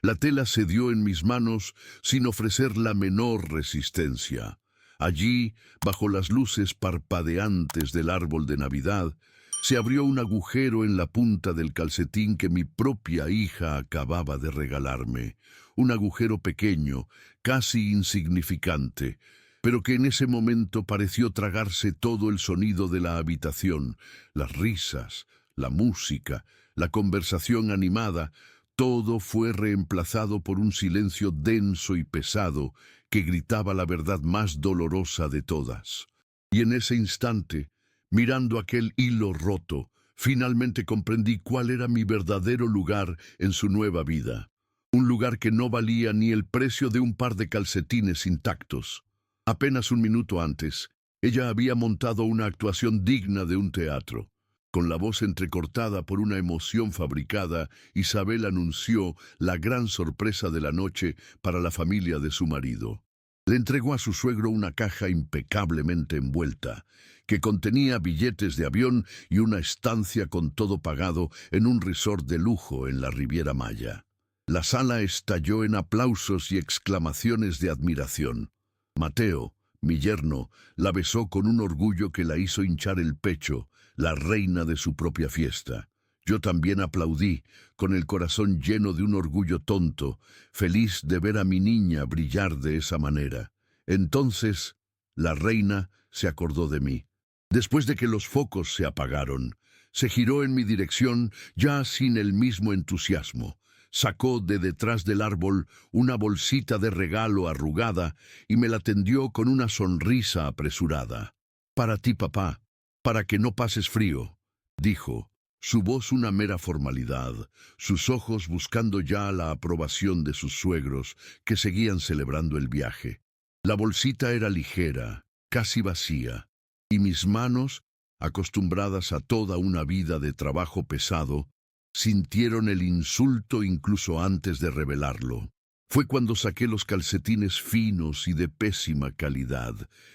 La tela cedió en mis manos sin ofrecer la menor resistencia. Allí, bajo las luces parpadeantes del árbol de Navidad, se abrió un agujero en la punta del calcetín que mi propia hija acababa de regalarme. Un agujero pequeño, casi insignificante, pero que en ese momento pareció tragarse todo el sonido de la habitación, las risas, la música, la conversación animada. Todo fue reemplazado por un silencio denso y pesado que gritaba la verdad más dolorosa de todas. Y en ese instante, mirando aquel hilo roto, finalmente comprendí cuál era mi verdadero lugar en su nueva vida. Un lugar que no valía ni el precio de un par de calcetines intactos. Apenas un minuto antes, ella había montado una actuación digna de un teatro. Con la voz entrecortada por una emoción fabricada, Isabel anunció la gran sorpresa de la noche para la familia de su marido. Le entregó a su suegro una caja impecablemente envuelta, que contenía billetes de avión y una estancia con todo pagado en un resort de lujo en la Riviera Maya. La sala estalló en aplausos y exclamaciones de admiración. Mateo, mi yerno, la besó con un orgullo que la hizo hinchar el pecho, la reina de su propia fiesta. Yo también aplaudí, con el corazón lleno de un orgullo tonto, feliz de ver a mi niña brillar de esa manera. Entonces, la reina se acordó de mí. Después de que los focos se apagaron, se giró en mi dirección ya sin el mismo entusiasmo. Sacó de detrás del árbol una bolsita de regalo arrugada y me la tendió con una sonrisa apresurada. «Para ti, papá, para que no pases frío», dijo, su voz una mera formalidad, sus ojos buscando ya la aprobación de sus suegros, que seguían celebrando el viaje. La bolsita era ligera, casi vacía, y mis manos, acostumbradas a toda una vida de trabajo pesado, sintieron el insulto incluso antes de revelarlo. Fue cuando saqué los calcetines finos y de pésima calidad,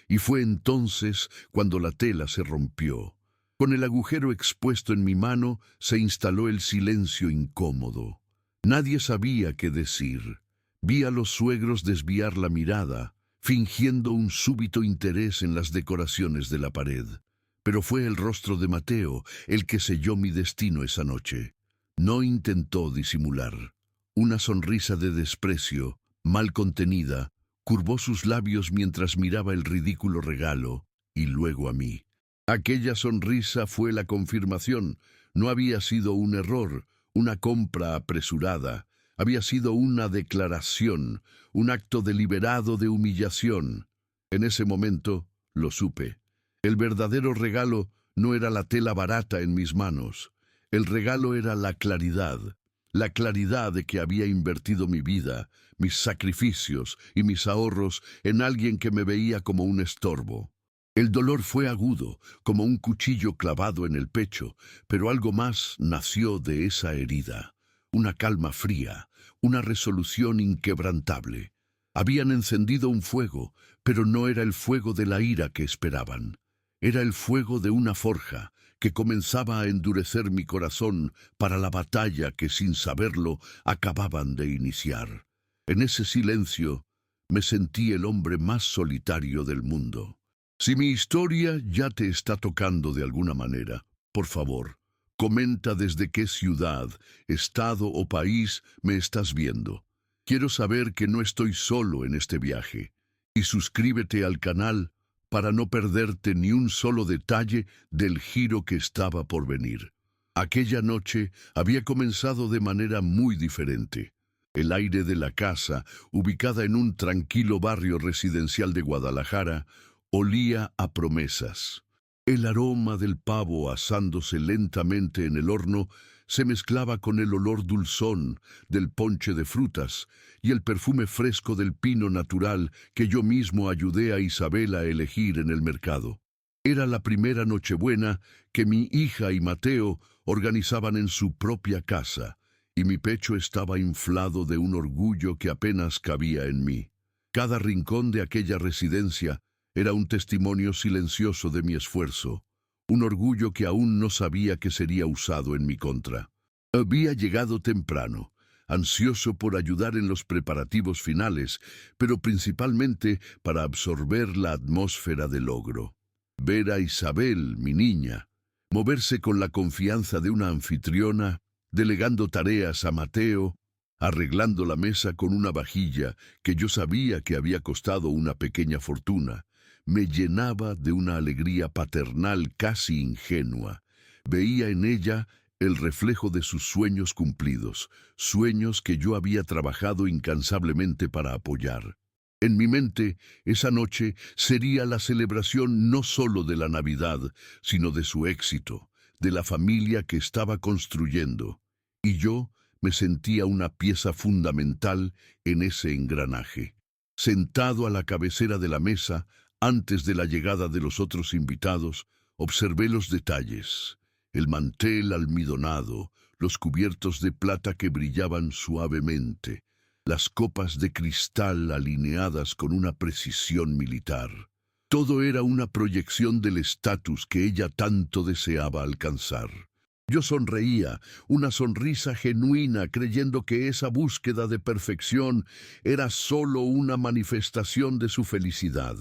y fue entonces cuando la tela se rompió. Con el agujero expuesto en mi mano se instaló el silencio incómodo. Nadie sabía qué decir. Vi a los suegros desviar la mirada, fingiendo un súbito interés en las decoraciones de la pared. Pero fue el rostro de Mateo el que selló mi destino esa noche. No intentó disimular. Una sonrisa de desprecio, mal contenida, curvó sus labios mientras miraba el ridículo regalo, y luego a mí. Aquella sonrisa fue la confirmación. No había sido un error, una compra apresurada. Había sido una declaración, un acto deliberado de humillación. En ese momento lo supe. El verdadero regalo no era la tela barata en mis manos. El regalo era la claridad de que había invertido mi vida, mis sacrificios y mis ahorros en alguien que me veía como un estorbo. El dolor fue agudo, como un cuchillo clavado en el pecho, pero algo más nació de esa herida. Una calma fría, una resolución inquebrantable. Habían encendido un fuego, pero no era el fuego de la ira que esperaban. Era el fuego de una forja que comenzaba a endurecer mi corazón para la batalla que, sin saberlo, acababan de iniciar. En ese silencio me sentí el hombre más solitario del mundo. Si mi historia ya te está tocando de alguna manera, por favor, comenta desde qué ciudad, estado o país me estás viendo. Quiero saber que no estoy solo en este viaje. Y suscríbete al canal para no perderte ni un solo detalle del giro que estaba por venir. Aquella noche había comenzado de manera muy diferente. El aire de la casa, ubicada en un tranquilo barrio residencial de Guadalajara, olía a promesas. El aroma del pavo asándose lentamente en el horno se mezclaba con el olor dulzón del ponche de frutas y el perfume fresco del pino natural que yo mismo ayudé a Isabel a elegir en el mercado. Era la primera Nochebuena que mi hija y Mateo organizaban en su propia casa, y mi pecho estaba inflado de un orgullo que apenas cabía en mí. Cada rincón de aquella residencia era un testimonio silencioso de mi esfuerzo, un orgullo que aún no sabía que sería usado en mi contra. Había llegado temprano, ansioso por ayudar en los preparativos finales, pero principalmente para absorber la atmósfera del logro. Ver a Isabel, mi niña, moverse con la confianza de una anfitriona, delegando tareas a Mateo, arreglando la mesa con una vajilla que yo sabía que había costado una pequeña fortuna, me llenaba de una alegría paternal casi ingenua. Veía en ella el reflejo de sus sueños cumplidos, sueños que yo había trabajado incansablemente para apoyar. En mi mente, esa noche sería la celebración no solo de la Navidad, sino de su éxito, de la familia que estaba construyendo. Y yo me sentía una pieza fundamental en ese engranaje. Sentado a la cabecera de la mesa, antes de la llegada de los otros invitados, observé los detalles: el mantel almidonado, los cubiertos de plata que brillaban suavemente, las copas de cristal alineadas con una precisión militar. Todo era una proyección del estatus que ella tanto deseaba alcanzar. Yo sonreía, una sonrisa genuina, creyendo que esa búsqueda de perfección era solo una manifestación de su felicidad.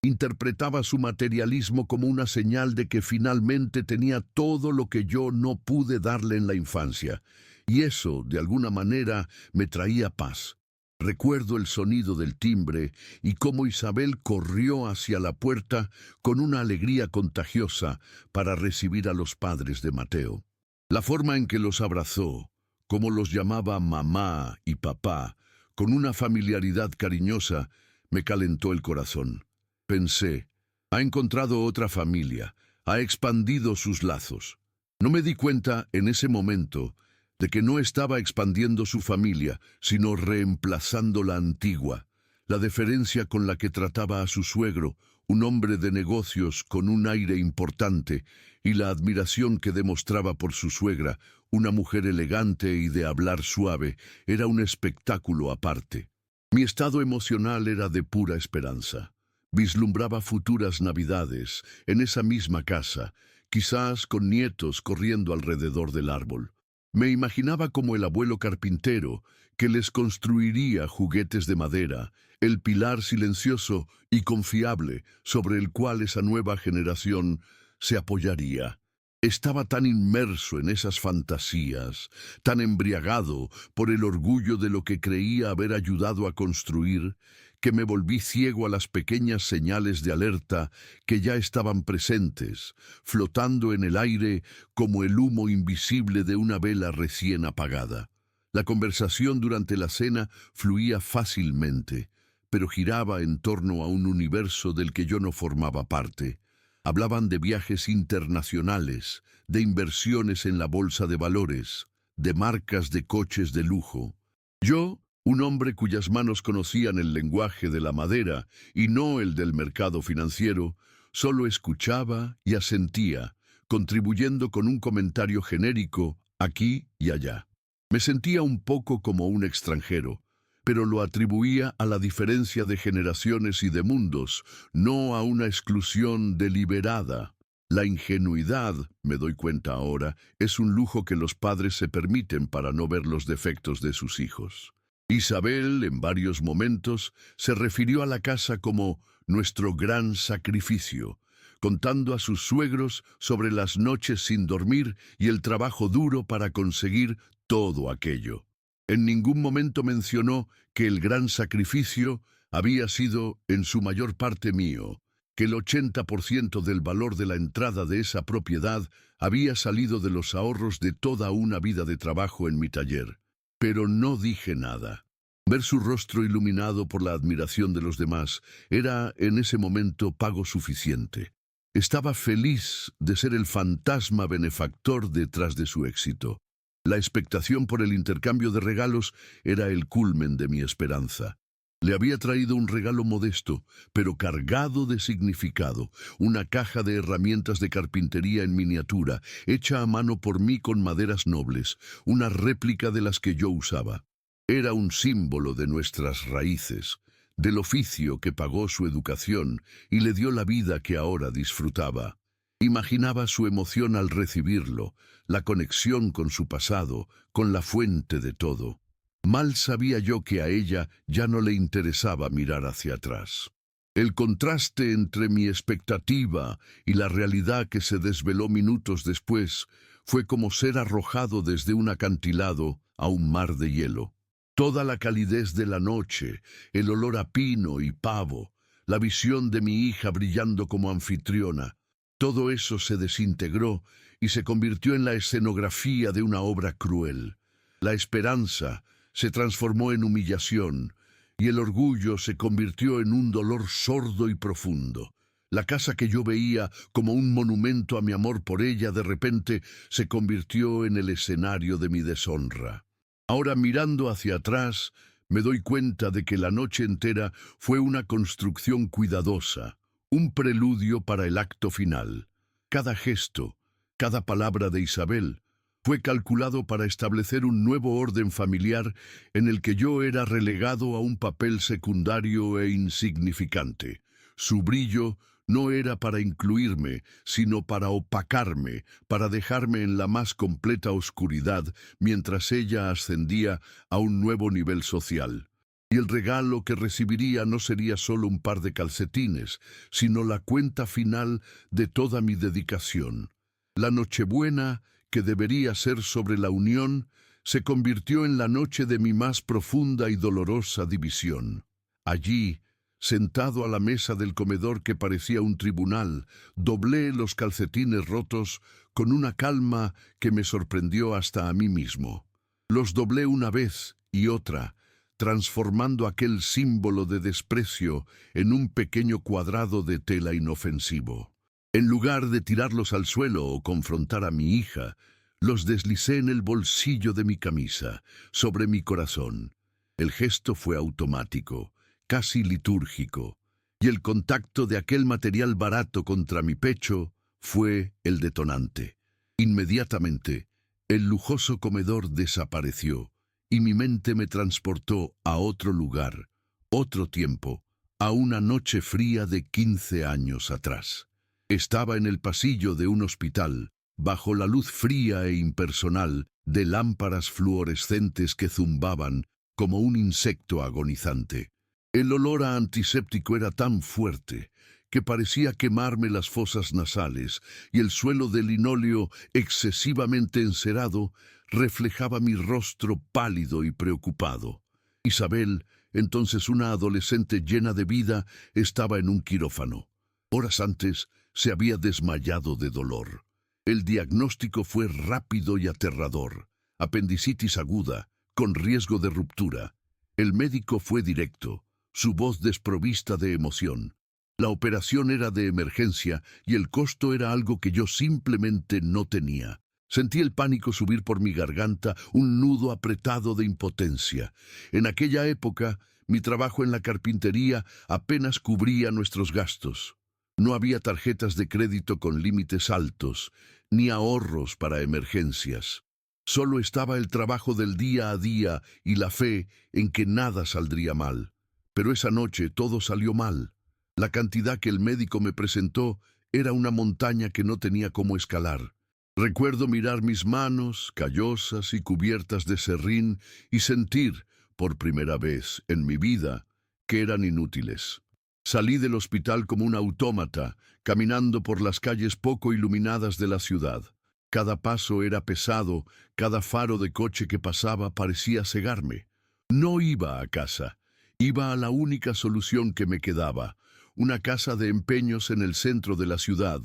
Interpretaba su materialismo como una señal de que finalmente tenía todo lo que yo no pude darle en la infancia, y eso, de alguna manera, me traía paz. Recuerdo el sonido del timbre y cómo Isabel corrió hacia la puerta con una alegría contagiosa para recibir a los padres de Mateo. La forma en que los abrazó, como los llamaba mamá y papá, con una familiaridad cariñosa, me calentó el corazón. Pensé, ha encontrado otra familia, ha expandido sus lazos. No me di cuenta en ese momento de que no estaba expandiendo su familia, sino reemplazando la antigua, la deferencia con la que trataba a su suegro, un hombre de negocios con un aire importante, y la admiración que demostraba por su suegra, una mujer elegante y de hablar suave, era un espectáculo aparte. Mi estado emocional era de pura esperanza. Vislumbraba futuras navidades en esa misma casa, quizás con nietos corriendo alrededor del árbol. Me imaginaba como el abuelo carpintero que les construiría juguetes de madera, el pilar silencioso y confiable sobre el cual esa nueva generación se apoyaría. Estaba tan inmerso en esas fantasías, tan embriagado por el orgullo de lo que creía haber ayudado a construir, que me volví ciego a las pequeñas señales de alerta que ya estaban presentes, flotando en el aire como el humo invisible de una vela recién apagada. La conversación durante la cena fluía fácilmente, pero giraba en torno a un universo del que yo no formaba parte. Hablaban de viajes internacionales, de inversiones en la bolsa de valores, de marcas de coches de lujo. Yo, un hombre cuyas manos conocían el lenguaje de la madera y no el del mercado financiero, solo escuchaba y asentía, contribuyendo con un comentario genérico aquí y allá. Me sentía un poco como un extranjero, pero lo atribuía a la diferencia de generaciones y de mundos, no a una exclusión deliberada. La ingenuidad, me doy cuenta ahora, es un lujo que los padres se permiten para no ver los defectos de sus hijos. Isabel, en varios momentos, se refirió a la casa como nuestro gran sacrificio, contando a sus suegros sobre las noches sin dormir y el trabajo duro para conseguir todo aquello. En ningún momento mencionó que el gran sacrificio había sido en su mayor parte mío, que el 80% del valor de la entrada de esa propiedad había salido de los ahorros de toda una vida de trabajo en mi taller. Pero no dije nada. Ver su rostro iluminado por la admiración de los demás era en ese momento pago suficiente. Estaba feliz de ser el fantasma benefactor detrás de su éxito. La expectación por el intercambio de regalos era el culmen de mi esperanza. Le había traído un regalo modesto, pero cargado de significado, una caja de herramientas de carpintería en miniatura, hecha a mano por mí con maderas nobles, una réplica de las que yo usaba. Era un símbolo de nuestras raíces, del oficio que pagó su educación y le dio la vida que ahora disfrutaba. Imaginaba su emoción al recibirlo, la conexión con su pasado, con la fuente de todo. Mal sabía yo que a ella ya no le interesaba mirar hacia atrás. El contraste entre mi expectativa y la realidad que se desveló minutos después fue como ser arrojado desde un acantilado a un mar de hielo. Toda la calidez de la noche, el olor a pino y pavo, la visión de mi hija brillando como anfitriona, todo eso se desintegró y se convirtió en la escenografía de una obra cruel. La esperanza se transformó en humillación y el orgullo se convirtió en un dolor sordo y profundo. La casa que yo veía como un monumento a mi amor por ella de repente se convirtió en el escenario de mi deshonra. Ahora mirando hacia atrás, me doy cuenta de que la noche entera fue una construcción cuidadosa, un preludio para el acto final. Cada gesto, cada palabra de Isabel, fue calculado para establecer un nuevo orden familiar en el que yo era relegado a un papel secundario e insignificante. Su brillo no era para incluirme, sino para opacarme, para dejarme en la más completa oscuridad mientras ella ascendía a un nuevo nivel social. Y el regalo que recibiría no sería solo un par de calcetines, sino la cuenta final de toda mi dedicación. La Nochebuena, que debería ser sobre la unión, se convirtió en la noche de mi más profunda y dolorosa división. Allí, sentado a la mesa del comedor que parecía un tribunal, doblé los calcetines rotos con una calma que me sorprendió hasta a mí mismo. Los doblé una vez y otra, transformando aquel símbolo de desprecio en un pequeño cuadrado de tela inofensivo. En lugar de tirarlos al suelo o confrontar a mi hija, los deslicé en el bolsillo de mi camisa, sobre mi corazón. El gesto fue automático, casi litúrgico, y el contacto de aquel material barato contra mi pecho fue el detonante. Inmediatamente, el lujoso comedor desapareció, y mi mente me transportó a otro lugar, otro tiempo, a una noche fría de 15 años atrás. Estaba en el pasillo de un hospital, bajo la luz fría e impersonal de lámparas fluorescentes que zumbaban como un insecto agonizante. El olor a antiséptico era tan fuerte que parecía quemarme las fosas nasales y el suelo de linóleo excesivamente encerado reflejaba mi rostro pálido y preocupado. Isabel, entonces una adolescente llena de vida, estaba en un quirófano. Horas antes se había desmayado de dolor. El diagnóstico fue rápido y aterrador. Apendicitis aguda, con riesgo de ruptura. El médico fue directo, su voz desprovista de emoción. La operación era de emergencia y el costo era algo que yo simplemente no tenía. Sentí el pánico subir por mi garganta, un nudo apretado de impotencia. En aquella época, mi trabajo en la carpintería apenas cubría nuestros gastos. No había tarjetas de crédito con límites altos, ni ahorros para emergencias. Solo estaba el trabajo del día a día y la fe en que nada saldría mal. Pero esa noche todo salió mal. La cantidad que el médico me presentó era una montaña que no tenía cómo escalar. Recuerdo mirar mis manos, callosas y cubiertas de serrín, y sentir, por primera vez en mi vida, que eran inútiles. Salí del hospital como un autómata, caminando por las calles poco iluminadas de la ciudad. Cada paso era pesado, cada faro de coche que pasaba parecía cegarme. No iba a casa, iba a la única solución que me quedaba, una casa de empeños en el centro de la ciudad,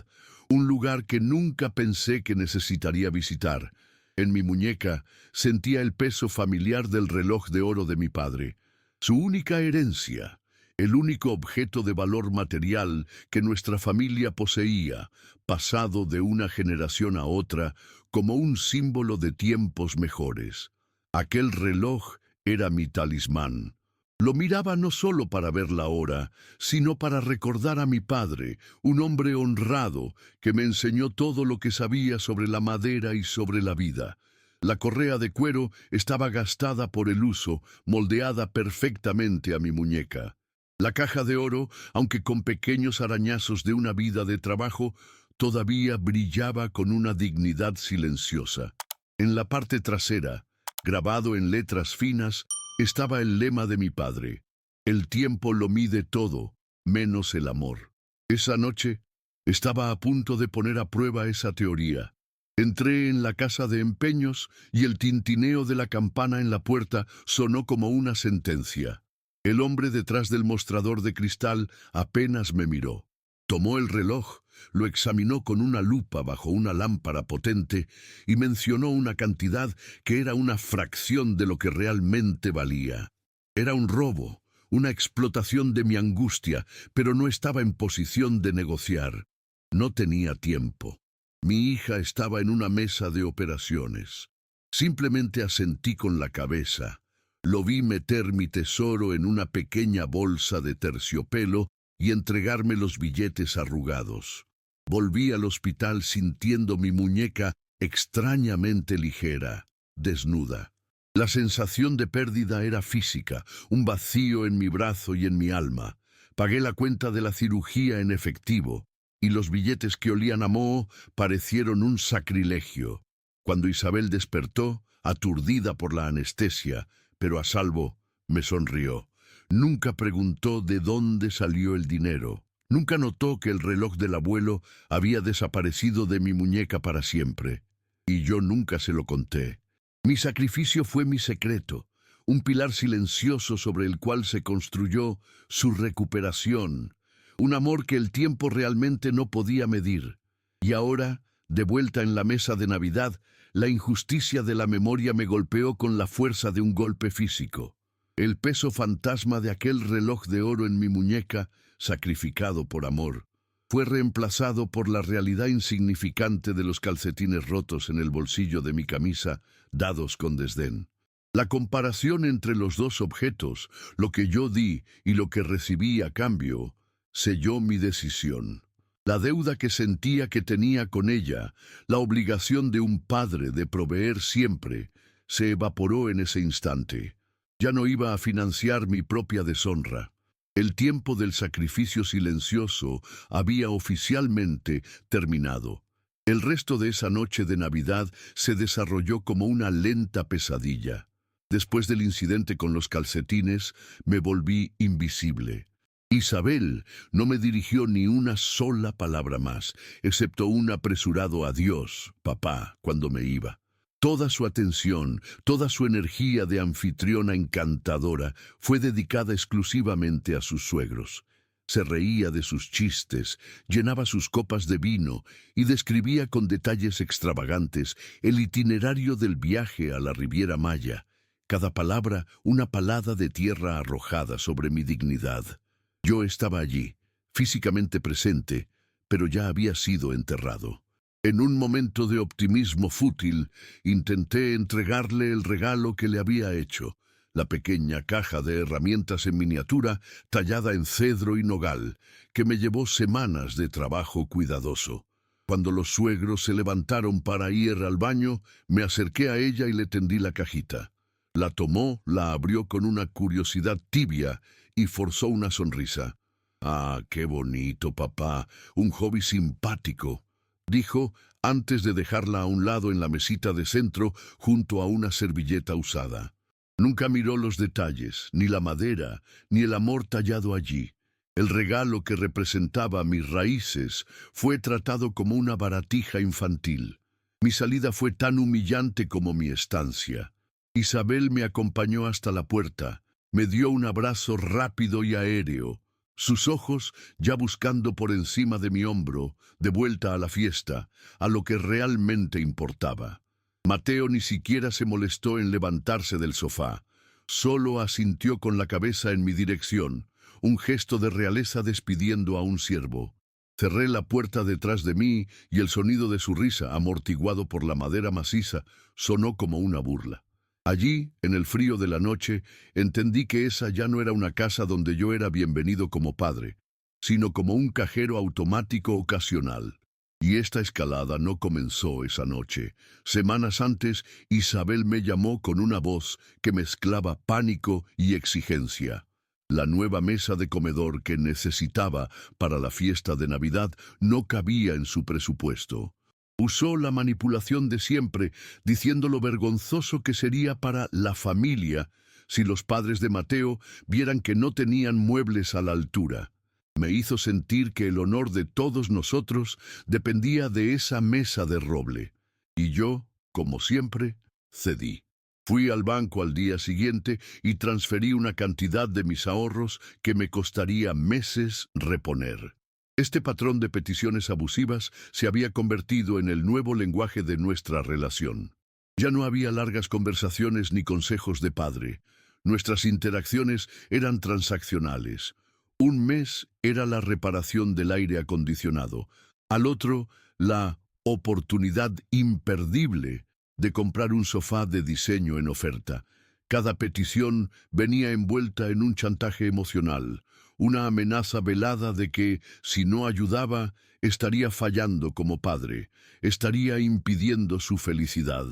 un lugar que nunca pensé que necesitaría visitar. En mi muñeca sentía el peso familiar del reloj de oro de mi padre, su única herencia, el único objeto de valor material que nuestra familia poseía, pasado de una generación a otra como un símbolo de tiempos mejores. Aquel reloj era mi talismán. Lo miraba no solo para ver la hora, sino para recordar a mi padre, un hombre honrado que me enseñó todo lo que sabía sobre la madera y sobre la vida. La correa de cuero estaba gastada por el uso, moldeada perfectamente a mi muñeca. La caja de oro, aunque con pequeños arañazos de una vida de trabajo, todavía brillaba con una dignidad silenciosa. En la parte trasera, Grabado en letras finas estaba el lema de mi padre: el tiempo lo mide todo, menos el amor. Esa noche estaba a punto de poner a prueba esa teoría. Entré en la casa de empeños y el tintineo de la campana en la puerta sonó como una sentencia. El hombre detrás del mostrador de cristal apenas me miró. Tomó el reloj, lo examinó con una lupa bajo una lámpara potente y mencionó una cantidad que era una fracción de lo que realmente valía. Era un robo, una explotación de mi angustia, pero no estaba en posición de negociar. No tenía tiempo. Mi hija estaba en una mesa de operaciones. Simplemente asentí con la cabeza. Lo vi meter mi tesoro en una pequeña bolsa de terciopelo y entregarme los billetes arrugados. Volví al hospital sintiendo mi muñeca extrañamente ligera, desnuda. La sensación de pérdida era física, un vacío en mi brazo y en mi alma. Pagué la cuenta de la cirugía en efectivo, y los billetes que olían a moho parecieron un sacrilegio. Cuando Isabel despertó, aturdida por la anestesia, pero a salvo, me sonrió. Nunca preguntó de dónde salió el dinero. Nunca notó que el reloj del abuelo había desaparecido de mi muñeca para siempre. Y yo nunca se lo conté. Mi sacrificio fue mi secreto, un pilar silencioso sobre el cual se construyó su recuperación, un amor que el tiempo realmente no podía medir. Y ahora, de vuelta en la mesa de Navidad, la injusticia de la memoria me golpeó con la fuerza de un golpe físico. El peso fantasma de aquel reloj de oro en mi muñeca, sacrificado por amor, fue reemplazado por la realidad insignificante de los calcetines rotos en el bolsillo de mi camisa, dados con desdén. La comparación entre los dos objetos, lo que yo di y lo que recibí a cambio, selló mi decisión. La deuda que sentía que tenía con ella, la obligación de un padre de proveer siempre, se evaporó en ese instante. Ya no iba a financiar mi propia deshonra. El tiempo del sacrificio silencioso había oficialmente terminado. El resto de esa noche de Navidad se desarrolló como una lenta pesadilla. Después del incidente con los calcetines, me volví invisible. Isabel no me dirigió ni una sola palabra más, excepto un apresurado adiós, papá, cuando me iba. Toda su atención, toda su energía de anfitriona encantadora fue dedicada exclusivamente a sus suegros. Se reía de sus chistes, llenaba sus copas de vino y describía con detalles extravagantes el itinerario del viaje a la Riviera Maya. Cada palabra una palada de tierra arrojada sobre mi dignidad. Yo estaba allí, físicamente presente, pero ya había sido enterrado. En un momento de optimismo fútil, intenté entregarle el regalo que le había hecho, la pequeña caja de herramientas en miniatura tallada en cedro y nogal, que me llevó semanas de trabajo cuidadoso. Cuando los suegros se levantaron para ir al baño, me acerqué a ella y le tendí la cajita. La tomó, la abrió con una curiosidad tibia y forzó una sonrisa. «Ah, qué bonito, papá, un hobby simpático», dijo antes de dejarla a un lado en la mesita de centro junto a una servilleta usada. Nunca miró los detalles, ni la madera, ni el amor tallado allí. El regalo que representaba mis raíces fue tratado como una baratija infantil. Mi salida fue tan humillante como mi estancia. Isabel me acompañó hasta la puerta, me dio un abrazo rápido y aéreo. Sus ojos ya buscando por encima de mi hombro, de vuelta a la fiesta, a lo que realmente importaba. Mateo ni siquiera se molestó en levantarse del sofá. Solo asintió con la cabeza en mi dirección, un gesto de realeza despidiendo a un siervo. Cerré la puerta detrás de mí y el sonido de su risa, amortiguado por la madera maciza, sonó como una burla. Allí, en el frío de la noche, entendí que esa ya no era una casa donde yo era bienvenido como padre, sino como un cajero automático ocasional. Y esta escalada no comenzó esa noche. Semanas antes, Isabel me llamó con una voz que mezclaba pánico y exigencia. La nueva mesa de comedor que necesitaba para la fiesta de Navidad no cabía en su presupuesto. Usó la manipulación de siempre, diciendo lo vergonzoso que sería para la familia si los padres de Mateo vieran que no tenían muebles a la altura. Me hizo sentir que el honor de todos nosotros dependía de esa mesa de roble. Y yo, como siempre, cedí. Fui al banco al día siguiente y transferí una cantidad de mis ahorros que me costaría meses reponer. Este patrón de peticiones abusivas se había convertido en el nuevo lenguaje de nuestra relación. Ya no había largas conversaciones ni consejos de padre. Nuestras interacciones eran transaccionales. Un mes era la reparación del aire acondicionado, al otro la oportunidad imperdible de comprar un sofá de diseño en oferta. Cada petición venía envuelta en un chantaje emocional, una amenaza velada de que, si no ayudaba, estaría fallando como padre, estaría impidiendo su felicidad.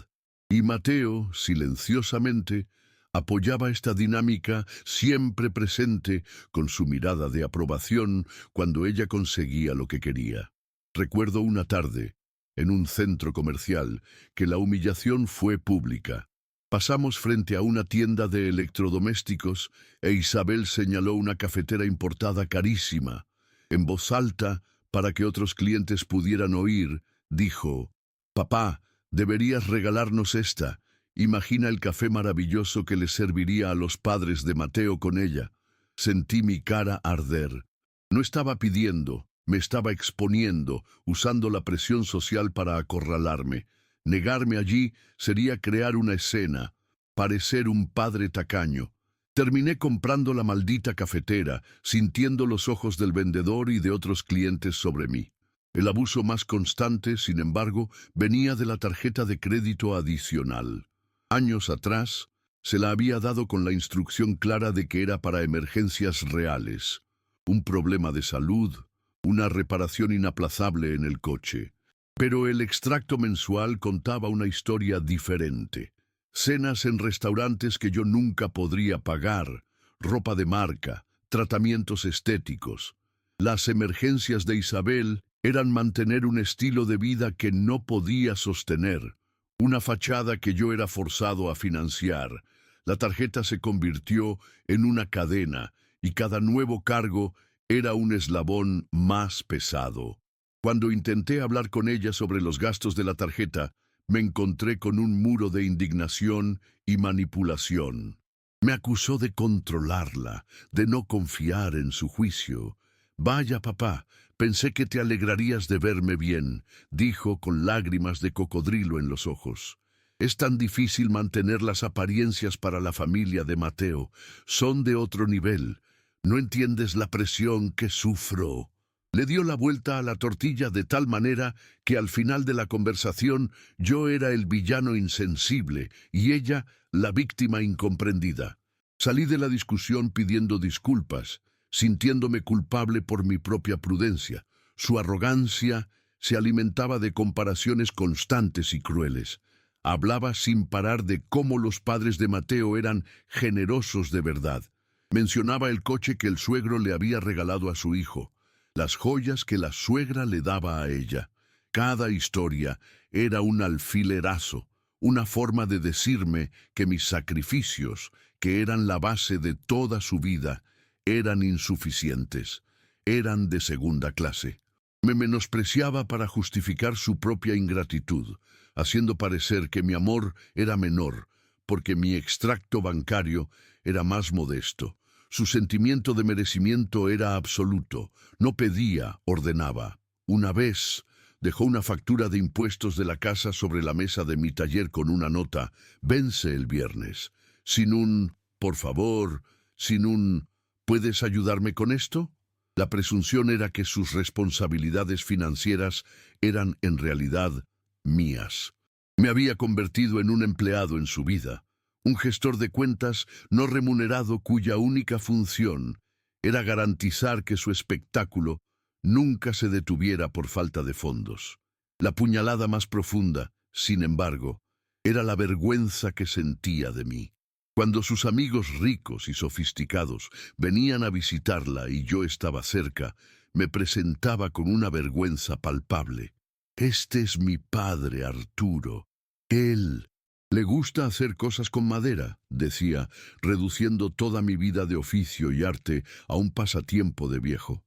Y Mateo, silenciosamente, apoyaba esta dinámica siempre presente con su mirada de aprobación cuando ella conseguía lo que quería. Recuerdo una tarde, en un centro comercial, que la humillación fue pública. Pasamos frente a una tienda de electrodomésticos e Isabel señaló una cafetera importada carísima. En voz alta, para que otros clientes pudieran oír, dijo: «Papá, deberías regalarnos esta. Imagina el café maravilloso que le serviría a los padres de Mateo con ella». Sentí mi cara arder. No estaba pidiendo, me estaba exponiendo, usando la presión social para acorralarme. Negarme allí sería crear una escena, parecer un padre tacaño. Terminé comprando la maldita cafetera, sintiendo los ojos del vendedor y de otros clientes sobre mí. El abuso más constante, sin embargo, venía de la tarjeta de crédito adicional. Años atrás, se la había dado con la instrucción clara de que era para emergencias reales. Un problema de salud, una reparación inaplazable en el coche. Pero el extracto mensual contaba una historia diferente. Cenas en restaurantes que yo nunca podría pagar, ropa de marca, tratamientos estéticos. Las emergencias de Isabel eran mantener un estilo de vida que no podía sostener, una fachada que yo era forzado a financiar. La tarjeta se convirtió en una cadena y cada nuevo cargo era un eslabón más pesado. Cuando intenté hablar con ella sobre los gastos de la tarjeta, me encontré con un muro de indignación y manipulación. Me acusó de controlarla, de no confiar en su juicio. «Vaya, papá, pensé que te alegrarías de verme bien», dijo con lágrimas de cocodrilo en los ojos. «Es tan difícil mantener las apariencias para la familia de Mateo. Son de otro nivel. No entiendes la presión que sufro». Le dio la vuelta a la tortilla de tal manera que al final de la conversación yo era el villano insensible y ella la víctima incomprendida. Salí de la discusión pidiendo disculpas, sintiéndome culpable por mi propia prudencia. Su arrogancia se alimentaba de comparaciones constantes y crueles. Hablaba sin parar de cómo los padres de Mateo eran generosos de verdad. Mencionaba el coche que el suegro le había regalado a su hijo, las joyas que la suegra le daba a ella. Cada historia era un alfilerazo, una forma de decirme que mis sacrificios, que eran la base de toda su vida, eran insuficientes, eran de segunda clase. Me menospreciaba para justificar su propia ingratitud, haciendo parecer que mi amor era menor, porque mi extracto bancario era más modesto. Su sentimiento de merecimiento era absoluto. No pedía, ordenaba. Una vez dejó una factura de impuestos de la casa sobre la mesa de mi taller con una nota: «Vence el viernes». Sin un «por favor», sin un «¿puedes ayudarme con esto?». La presunción era que sus responsabilidades financieras eran en realidad mías. Me había convertido en un empleado en su vida, un gestor de cuentas no remunerado cuya única función era garantizar que su espectáculo nunca se detuviera por falta de fondos. La puñalada más profunda, sin embargo, era la vergüenza que sentía de mí. Cuando sus amigos ricos y sofisticados venían a visitarla y yo estaba cerca, me presentaba con una vergüenza palpable. Este es mi padre, Arturo. Él le gusta hacer cosas con madera, decía, reduciendo toda mi vida de oficio y arte a un pasatiempo de viejo.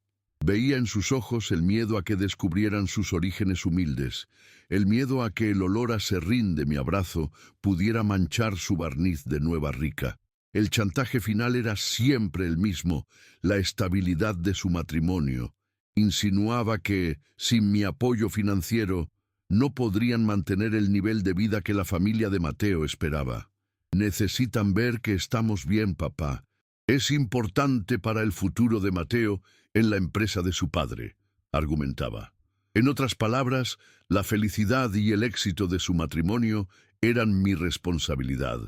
Veía en sus ojos el miedo a que descubrieran sus orígenes humildes, el miedo a que el olor a serrín de mi abrazo pudiera manchar su barniz de nueva rica. El chantaje final era siempre el mismo, la estabilidad de su matrimonio. Insinuaba que, sin mi apoyo financiero, no podrían mantener el nivel de vida que la familia de Mateo esperaba. Necesitan ver que estamos bien, papá. Es importante para el futuro de Mateo en la empresa de su padre, argumentaba. En otras palabras, la felicidad y el éxito de su matrimonio eran mi responsabilidad,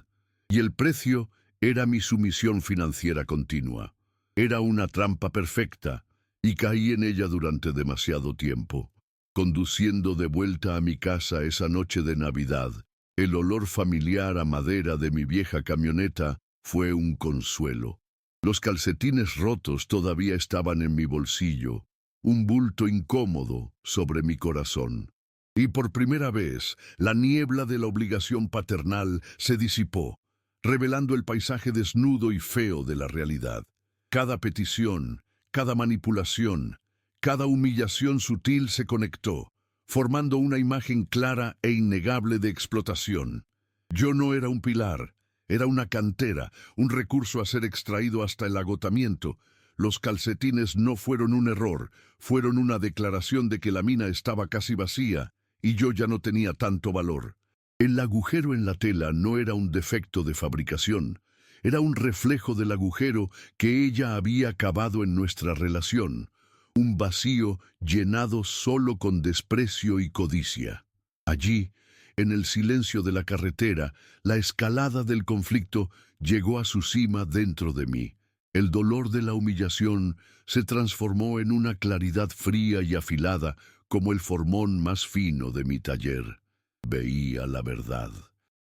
y el precio era mi sumisión financiera continua. Era una trampa perfecta, y caí en ella durante demasiado tiempo. Conduciendo de vuelta a mi casa esa noche de Navidad, el olor familiar a madera de mi vieja camioneta fue un consuelo. Los calcetines rotos todavía estaban en mi bolsillo, un bulto incómodo sobre mi corazón. Y por primera vez, la niebla de la obligación paternal se disipó, revelando el paisaje desnudo y feo de la realidad. Cada petición, cada manipulación, cada humillación sutil se conectó, formando una imagen clara e innegable de explotación. Yo no era un pilar, era una cantera, un recurso a ser extraído hasta el agotamiento. Los calcetines no fueron un error, fueron una declaración de que la mina estaba casi vacía y yo ya no tenía tanto valor. El agujero en la tela no era un defecto de fabricación, era un reflejo del agujero que ella había cavado en nuestra relación, un vacío llenado solo con desprecio y codicia. Allí, en el silencio de la carretera, la escalada del conflicto llegó a su cima dentro de mí. El dolor de la humillación se transformó en una claridad fría y afilada como el formón más fino de mi taller. Veía la verdad.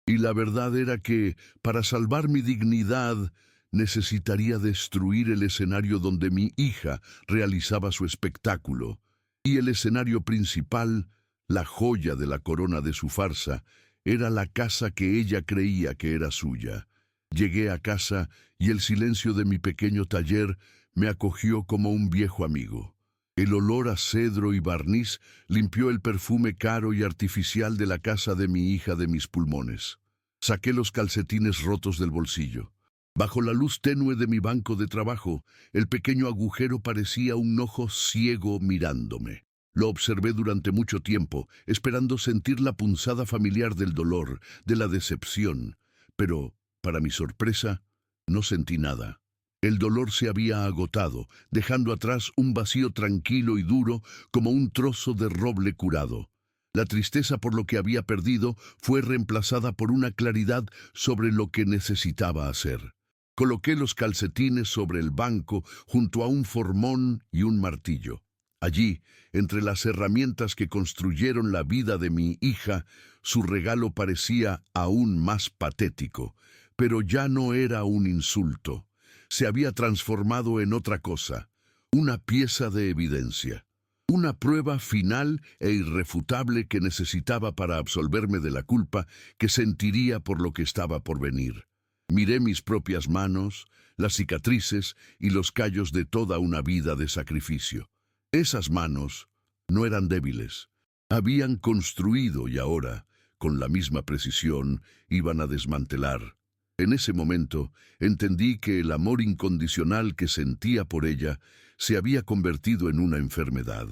Y la verdad era que, para salvar mi dignidad, necesitaría destruir el escenario donde mi hija realizaba su espectáculo, y el escenario principal, la joya de la corona de su farsa, era la casa que ella creía que era suya. Llegué a casa y el silencio de mi pequeño taller me acogió como un viejo amigo. El olor a cedro y barniz limpió el perfume caro y artificial de la casa de mi hija de mis pulmones. Saqué los calcetines rotos del bolsillo. Bajo la luz tenue de mi banco de trabajo, el pequeño agujero parecía un ojo ciego mirándome. Lo observé durante mucho tiempo, esperando sentir la punzada familiar del dolor, de la decepción. Pero, para mi sorpresa, no sentí nada. El dolor se había agotado, dejando atrás un vacío tranquilo y duro como un trozo de roble curado. La tristeza por lo que había perdido fue reemplazada por una claridad sobre lo que necesitaba hacer. Coloqué los calcetines sobre el banco junto a un formón y un martillo. Allí, entre las herramientas que construyeron la vida de mi hija, su regalo parecía aún más patético, pero ya no era un insulto. Se había transformado en otra cosa, una pieza de evidencia, una prueba final e irrefutable que necesitaba para absolverme de la culpa que sentiría por lo que estaba por venir. Miré mis propias manos, las cicatrices y los callos de toda una vida de sacrificio. Esas manos no eran débiles. Habían construido y ahora, con la misma precisión, iban a desmantelar. En ese momento, entendí que el amor incondicional que sentía por ella se había convertido en una enfermedad.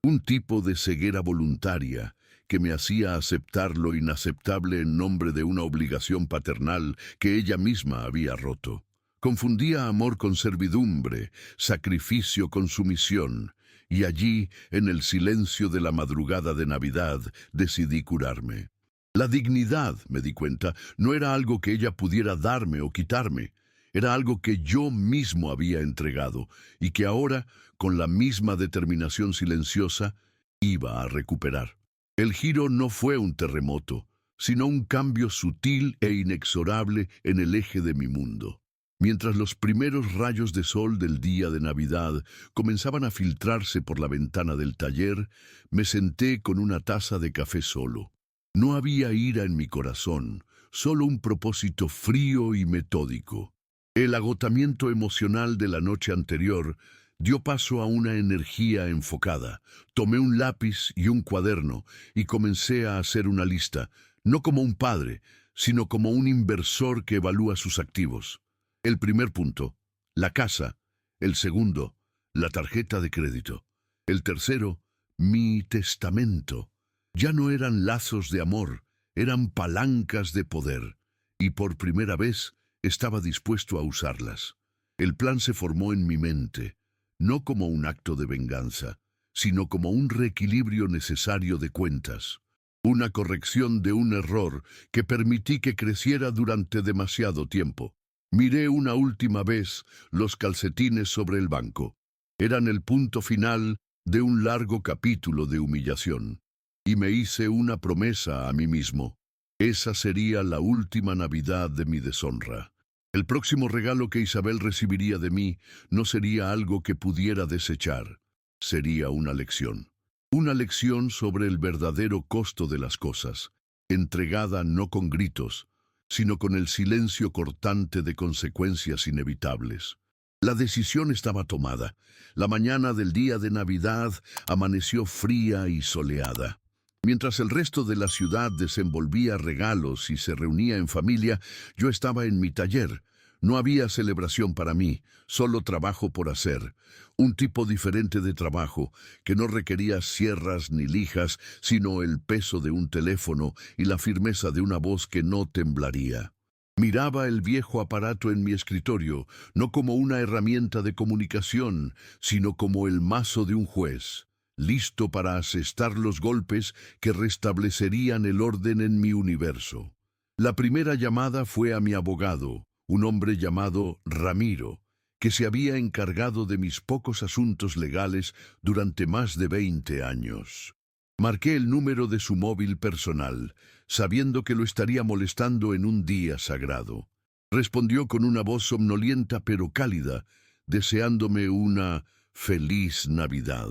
Un tipo de ceguera voluntaria que me hacía aceptar lo inaceptable en nombre de una obligación paternal que ella misma había roto. Confundía amor con servidumbre, sacrificio con sumisión, y allí, en el silencio de la madrugada de Navidad, decidí curarme. La dignidad, me di cuenta, no era algo que ella pudiera darme o quitarme. Era algo que yo mismo había entregado y que ahora, con la misma determinación silenciosa, iba a recuperar. El giro no fue un terremoto, sino un cambio sutil e inexorable en el eje de mi mundo. Mientras los primeros rayos de sol del día de Navidad comenzaban a filtrarse por la ventana del taller, me senté con una taza de café solo. No había ira en mi corazón, solo un propósito frío y metódico. El agotamiento emocional de la noche anterior dio paso a una energía enfocada. Tomé un lápiz y un cuaderno y comencé a hacer una lista, no como un padre, sino como un inversor que evalúa sus activos. El primer punto, la casa. El segundo, la tarjeta de crédito. El tercero, mi testamento. Ya no eran lazos de amor, eran palancas de poder, y por primera vez estaba dispuesto a usarlas. El plan se formó en mi mente, no como un acto de venganza, sino como un reequilibrio necesario de cuentas, una corrección de un error que permití que creciera durante demasiado tiempo. Miré una última vez los calcetines sobre el banco. Eran el punto final de un largo capítulo de humillación. Y me hice una promesa a mí mismo. Esa sería la última Navidad de mi deshonra. El próximo regalo que Isabel recibiría de mí no sería algo que pudiera desechar. Sería una lección. Una lección sobre el verdadero costo de las cosas, entregada no con gritos, sino con el silencio cortante de consecuencias inevitables. La decisión estaba tomada. La mañana del día de Navidad amaneció fría y soleada. Mientras el resto de la ciudad desenvolvía regalos y se reunía en familia, yo estaba en mi taller. No había celebración para mí, solo trabajo por hacer. Un tipo diferente de trabajo, que no requería sierras ni lijas, sino el peso de un teléfono y la firmeza de una voz que no temblaría. Miraba el viejo aparato en mi escritorio, no como una herramienta de comunicación, sino como el mazo de un juez, listo para asestar los golpes que restablecerían el orden en mi universo. La primera llamada fue a mi abogado, un hombre llamado Ramiro, que se había encargado de mis pocos asuntos legales durante más de 20 años. Marqué el número de su móvil personal, sabiendo que lo estaría molestando en un día sagrado. Respondió con una voz somnolienta pero cálida, deseándome una feliz Navidad.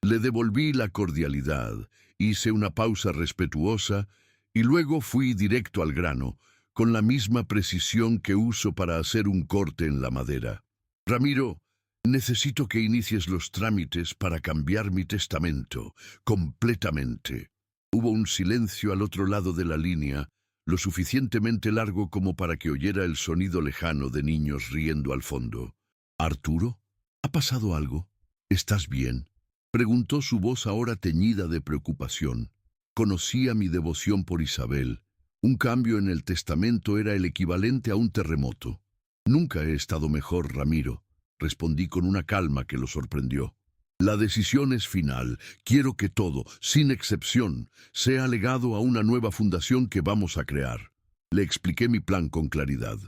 Le devolví la cordialidad, hice una pausa respetuosa y luego fui directo al grano, con la misma precisión que uso para hacer un corte en la madera. Ramiro, necesito que inicies los trámites para cambiar mi testamento, completamente. Hubo un silencio al otro lado de la línea, lo suficientemente largo como para que oyera el sonido lejano de niños riendo al fondo. ¿Arturo? ¿Ha pasado algo? ¿Estás bien?, preguntó su voz ahora teñida de preocupación. Conocía mi devoción por Isabel. Un cambio en el testamento era el equivalente a un terremoto. Nunca he estado mejor, Ramiro, respondí con una calma que lo sorprendió. La decisión es final. Quiero que todo, sin excepción, sea legado a una nueva fundación que vamos a crear. Le expliqué mi plan con claridad.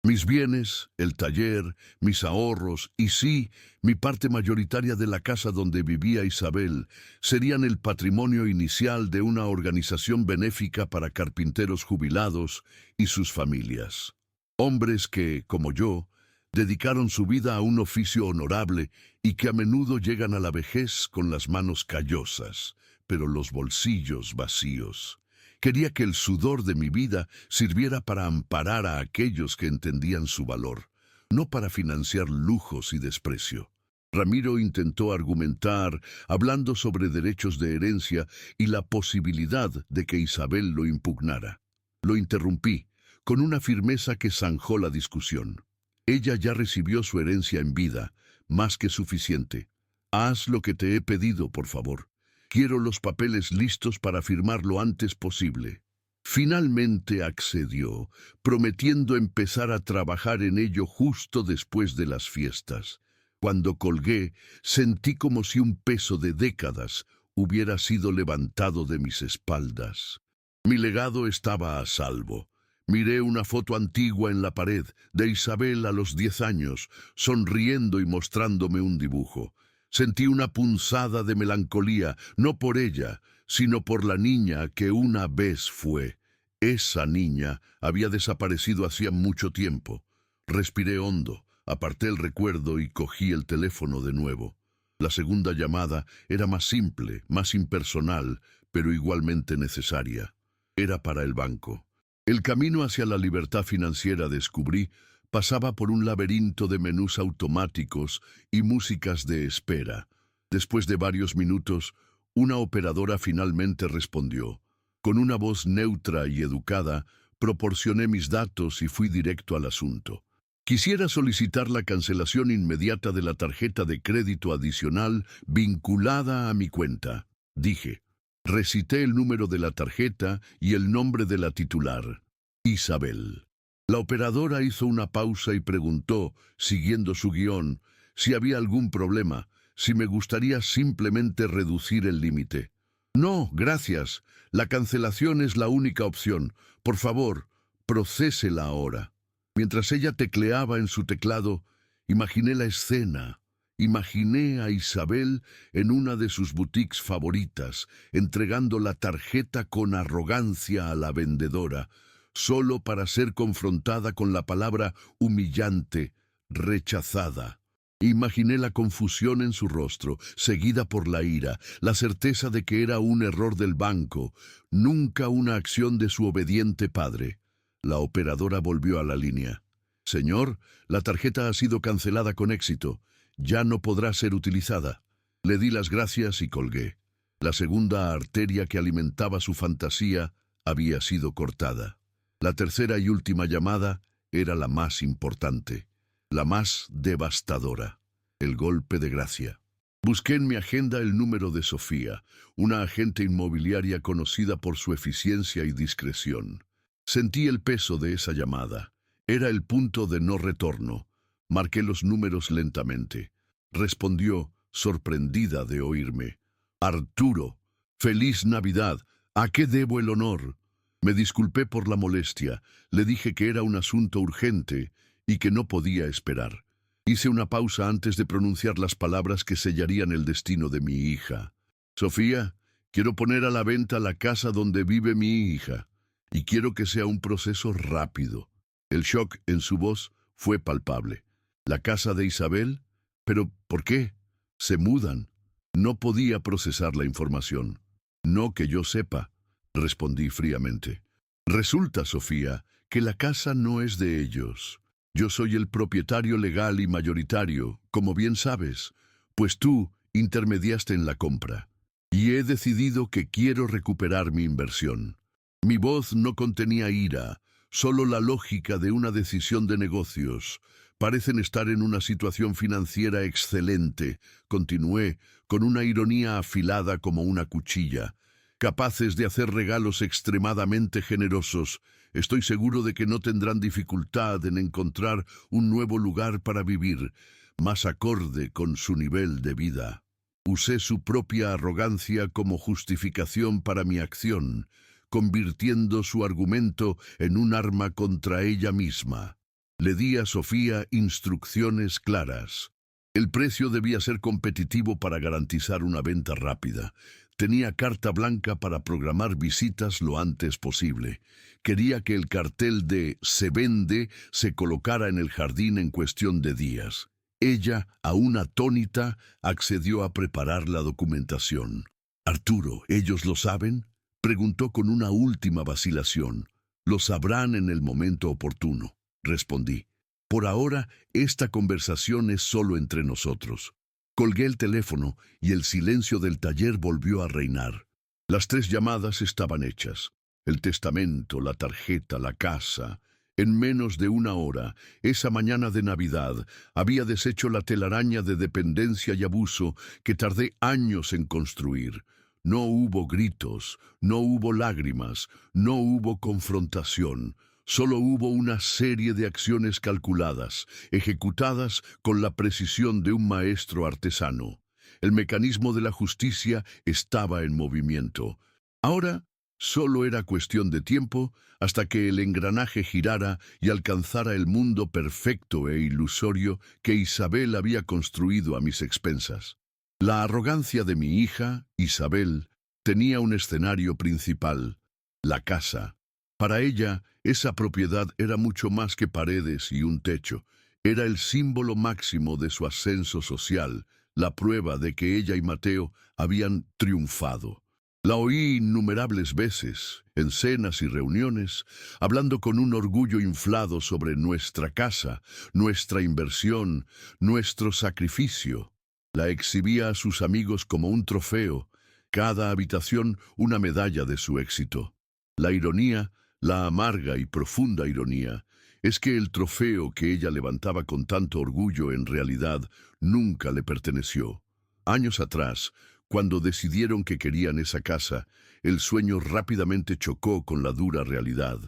Mis bienes, el taller, mis ahorros y sí, mi parte mayoritaria de la casa donde vivía Isabel serían el patrimonio inicial de una organización benéfica para carpinteros jubilados y sus familias. Hombres que, como yo, dedicaron su vida a un oficio honorable y que a menudo llegan a la vejez con las manos callosas, pero los bolsillos vacíos. Quería que el sudor de mi vida sirviera para amparar a aquellos que entendían su valor, no para financiar lujos y desprecio. Ramiro intentó argumentar, hablando sobre derechos de herencia y la posibilidad de que Isabel lo impugnara. Lo interrumpí, con una firmeza que zanjó la discusión. Ella ya recibió su herencia en vida, más que suficiente. Haz lo que te he pedido, por favor. Quiero los papeles listos para firmar lo antes posible. Finalmente accedió, prometiendo empezar a trabajar en ello justo después de las fiestas. Cuando colgué, sentí como si un peso de décadas hubiera sido levantado de mis espaldas. Mi legado estaba a salvo. Miré una foto antigua en la pared de Isabel a los 10 años, sonriendo y mostrándome un dibujo. Sentí una punzada de melancolía, no por ella, sino por la niña que una vez fue. Esa niña había desaparecido hacía mucho tiempo. Respiré hondo, aparté el recuerdo y cogí el teléfono de nuevo. La segunda llamada era más simple, más impersonal, pero igualmente necesaria. Era para el banco. El camino hacia la libertad financiera, descubrí, pasaba por un laberinto de menús automáticos y músicas de espera. Después de varios minutos, una operadora finalmente respondió. Con una voz neutra y educada, proporcioné mis datos y fui directo al asunto. Quisiera solicitar la cancelación inmediata de la tarjeta de crédito adicional vinculada a mi cuenta, dije. Recité el número de la tarjeta y el nombre de la titular, Isabel. La operadora hizo una pausa y preguntó, siguiendo su guión, si había algún problema, si me gustaría simplemente reducir el límite. No, gracias. La cancelación es la única opción. Por favor, procésela ahora. Mientras ella tecleaba en su teclado, imaginé la escena. Imaginé a Isabel en una de sus boutiques favoritas, entregando la tarjeta con arrogancia a la vendedora, solo para ser confrontada con la palabra humillante, rechazada. Imaginé la confusión en su rostro, seguida por la ira, la certeza de que era un error del banco, nunca una acción de su obediente padre. La operadora volvió a la línea. Señor, la tarjeta ha sido cancelada con éxito. Ya no podrá ser utilizada. Le di las gracias y colgué. La segunda arteria que alimentaba su fantasía había sido cortada. La tercera y última llamada era la más importante, la más devastadora, el golpe de gracia. Busqué en mi agenda el número de Sofía, una agente inmobiliaria conocida por su eficiencia y discreción. Sentí el peso de esa llamada. Era el punto de no retorno. Marqué los números lentamente. Respondió, sorprendida de oírme. Arturo, feliz Navidad. ¿A qué debo el honor? Me disculpé por la molestia. Le dije que era un asunto urgente y que no podía esperar. Hice una pausa antes de pronunciar las palabras que sellarían el destino de mi hija. Sofía, quiero poner a la venta la casa donde vive mi hija. Y quiero que sea un proceso rápido. El shock en su voz fue palpable. ¿La casa de Isabel? ¿Pero por qué? Se mudan. No podía procesar la información. No que yo sepa, respondí fríamente. Resulta, Sofía, que la casa no es de ellos. Yo soy el propietario legal y mayoritario, como bien sabes, pues tú intermediaste en la compra. Y he decidido que quiero recuperar mi inversión. Mi voz no contenía ira, solo la lógica de una decisión de negocios. Parecen estar en una situación financiera excelente, continué, con una ironía afilada como una cuchilla. Capaces de hacer regalos extremadamente generosos. Estoy seguro de que no tendrán dificultad en encontrar un nuevo lugar para vivir, más acorde con su nivel de vida. Usé su propia arrogancia como justificación para mi acción, convirtiendo su argumento en un arma contra ella misma. Le di a Sofía instrucciones claras. El precio debía ser competitivo para garantizar una venta rápida. Tenía carta blanca para programar visitas lo antes posible. Quería que el cartel de "Se vende" se colocara en el jardín en cuestión de días. Ella, aún atónita, accedió a preparar la documentación. «Arturo, ¿ellos lo saben?», preguntó con una última vacilación. «Lo sabrán en el momento oportuno», respondí. «Por ahora, esta conversación es solo entre nosotros». Colgué el teléfono y el silencio del taller volvió a reinar. Las 3 llamadas estaban hechas. El testamento, la tarjeta, la casa. En menos de una hora, esa mañana de Navidad, había deshecho la telaraña de dependencia y abuso que tardé años en construir. No hubo gritos, no hubo lágrimas, no hubo confrontación. Solo hubo una serie de acciones calculadas, ejecutadas con la precisión de un maestro artesano. El mecanismo de la justicia estaba en movimiento. Ahora solo era cuestión de tiempo hasta que el engranaje girara y alcanzara el mundo perfecto e ilusorio que Isabel había construido a mis expensas. La arrogancia de mi hija, Isabel, tenía un escenario principal: la casa. Para ella, esa propiedad era mucho más que paredes y un techo. Era el símbolo máximo de su ascenso social, la prueba de que ella y Mateo habían triunfado. La oí innumerables veces, en cenas y reuniones, hablando con un orgullo inflado sobre nuestra casa, nuestra inversión, nuestro sacrificio. La exhibía a sus amigos como un trofeo, cada habitación una medalla de su éxito. La ironía, la amarga y profunda ironía, es que el trofeo que ella levantaba con tanto orgullo en realidad nunca le perteneció. Años atrás, cuando decidieron que querían esa casa, el sueño rápidamente chocó con la dura realidad.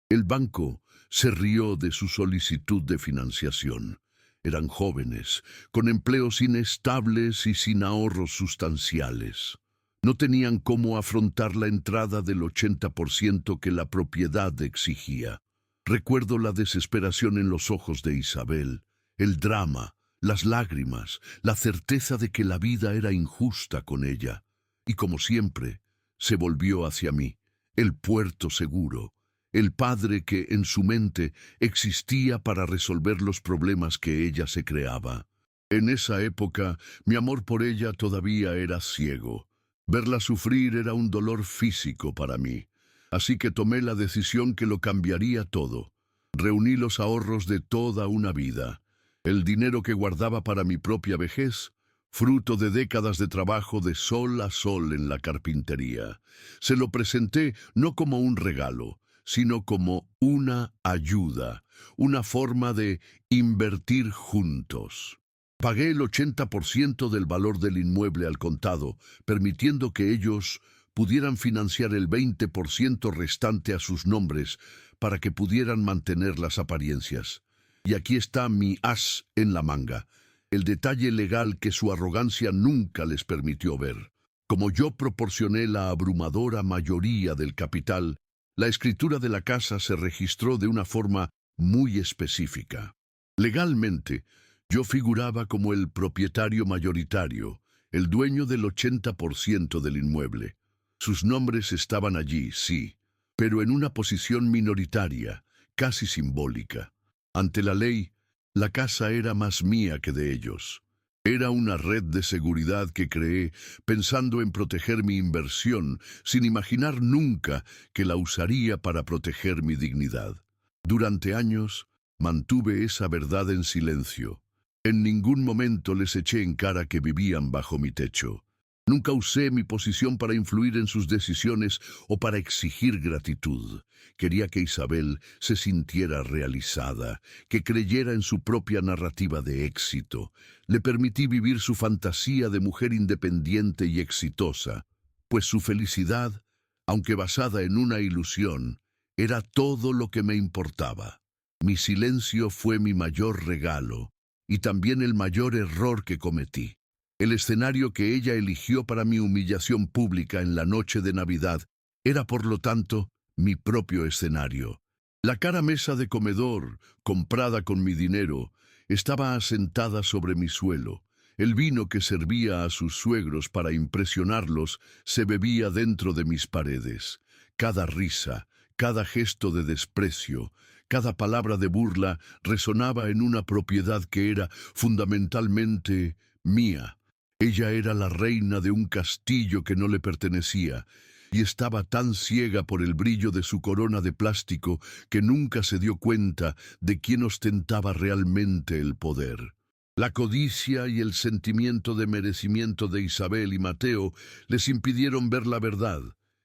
El banco se rió de su solicitud de financiación. Eran jóvenes, con empleos inestables y sin ahorros sustanciales. No tenían cómo afrontar la entrada del 80% que la propiedad exigía. Recuerdo la desesperación en los ojos de Isabel, el drama, las lágrimas, la certeza de que la vida era injusta con ella. Y como siempre, se volvió hacia mí, el puerto seguro, el padre que en su mente existía para resolver los problemas que ella se creaba. En esa época, mi amor por ella todavía era ciego. Verla sufrir era un dolor físico para mí. Así que tomé la decisión que lo cambiaría todo. Reuní los ahorros de toda una vida. El dinero que guardaba para mi propia vejez, fruto de décadas de trabajo de sol a sol en la carpintería. Se lo presenté no como un regalo, sino como una ayuda, una forma de invertir juntos. Pagué el 80% del valor del inmueble al contado, permitiendo que ellos pudieran financiar el 20% restante a sus nombres para que pudieran mantener las apariencias. Y aquí está mi as en la manga, el detalle legal que su arrogancia nunca les permitió ver. Como yo proporcioné la abrumadora mayoría del capital, la escritura de la casa se registró de una forma muy específica. Legalmente, yo figuraba como el propietario mayoritario, el dueño del 80% del inmueble. Sus nombres estaban allí, sí, pero en una posición minoritaria, casi simbólica. Ante la ley, la casa era más mía que de ellos. Era una red de seguridad que creé pensando en proteger mi inversión, sin imaginar nunca que la usaría para proteger mi dignidad. Durante años, mantuve esa verdad en silencio. En ningún momento les eché en cara que vivían bajo mi techo. Nunca usé mi posición para influir en sus decisiones o para exigir gratitud. Quería que Isabel se sintiera realizada, que creyera en su propia narrativa de éxito. Le permití vivir su fantasía de mujer independiente y exitosa, pues su felicidad, aunque basada en una ilusión, era todo lo que me importaba. Mi silencio fue mi mayor regalo y también el mayor error que cometí. El escenario que ella eligió para mi humillación pública en la noche de Navidad era, por lo tanto, mi propio escenario. La cara mesa de comedor, comprada con mi dinero, estaba asentada sobre mi suelo. El vino que servía a sus suegros para impresionarlos se bebía dentro de mis paredes. Cada risa, cada gesto de desprecio, cada palabra de burla resonaba en una propiedad que era fundamentalmente mía. Ella era la reina de un castillo que no le pertenecía, y estaba tan ciega por el brillo de su corona de plástico que nunca se dio cuenta de quién ostentaba realmente el poder. La codicia y el sentimiento de merecimiento de Isabel y Mateo les impidieron ver la verdad.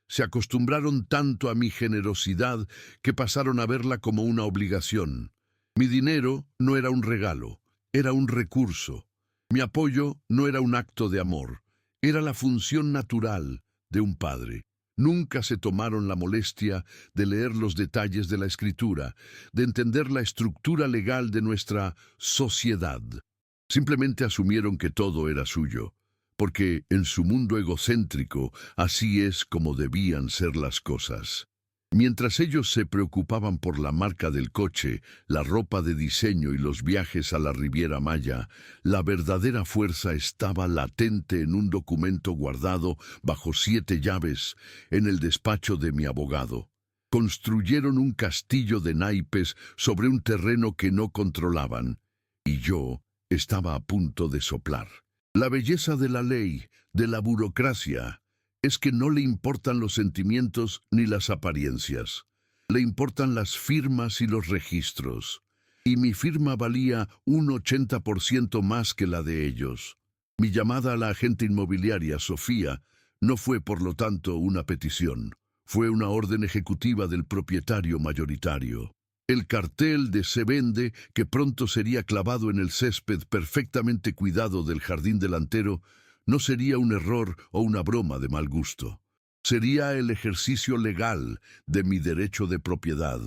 Se acostumbraron tanto a mi generosidad que pasaron a verla como una obligación. Mi dinero no era un regalo, era un recurso. Mi apoyo no era un acto de amor, era la función natural de un padre. Nunca se tomaron la molestia de leer los detalles de la escritura, de entender la estructura legal de nuestra sociedad. Simplemente asumieron que todo era suyo, porque en su mundo egocéntrico así es como debían ser las cosas. Mientras ellos se preocupaban por la marca del coche, la ropa de diseño y los viajes a la Riviera Maya, la verdadera fuerza estaba latente en un documento guardado bajo 7 llaves en el despacho de mi abogado. Construyeron un castillo de naipes sobre un terreno que no controlaban, y yo estaba a punto de soplar. La belleza de la ley, de la burocracia, es que no le importan los sentimientos ni las apariencias. Le importan las firmas y los registros. Y mi firma valía un 80% más que la de ellos. Mi llamada a la agente inmobiliaria, Sofía, no fue por lo tanto una petición. Fue una orden ejecutiva del propietario mayoritario. El cartel de "Se vende", que pronto sería clavado en el césped perfectamente cuidado del jardín delantero, no sería un error o una broma de mal gusto. Sería el ejercicio legal de mi derecho de propiedad,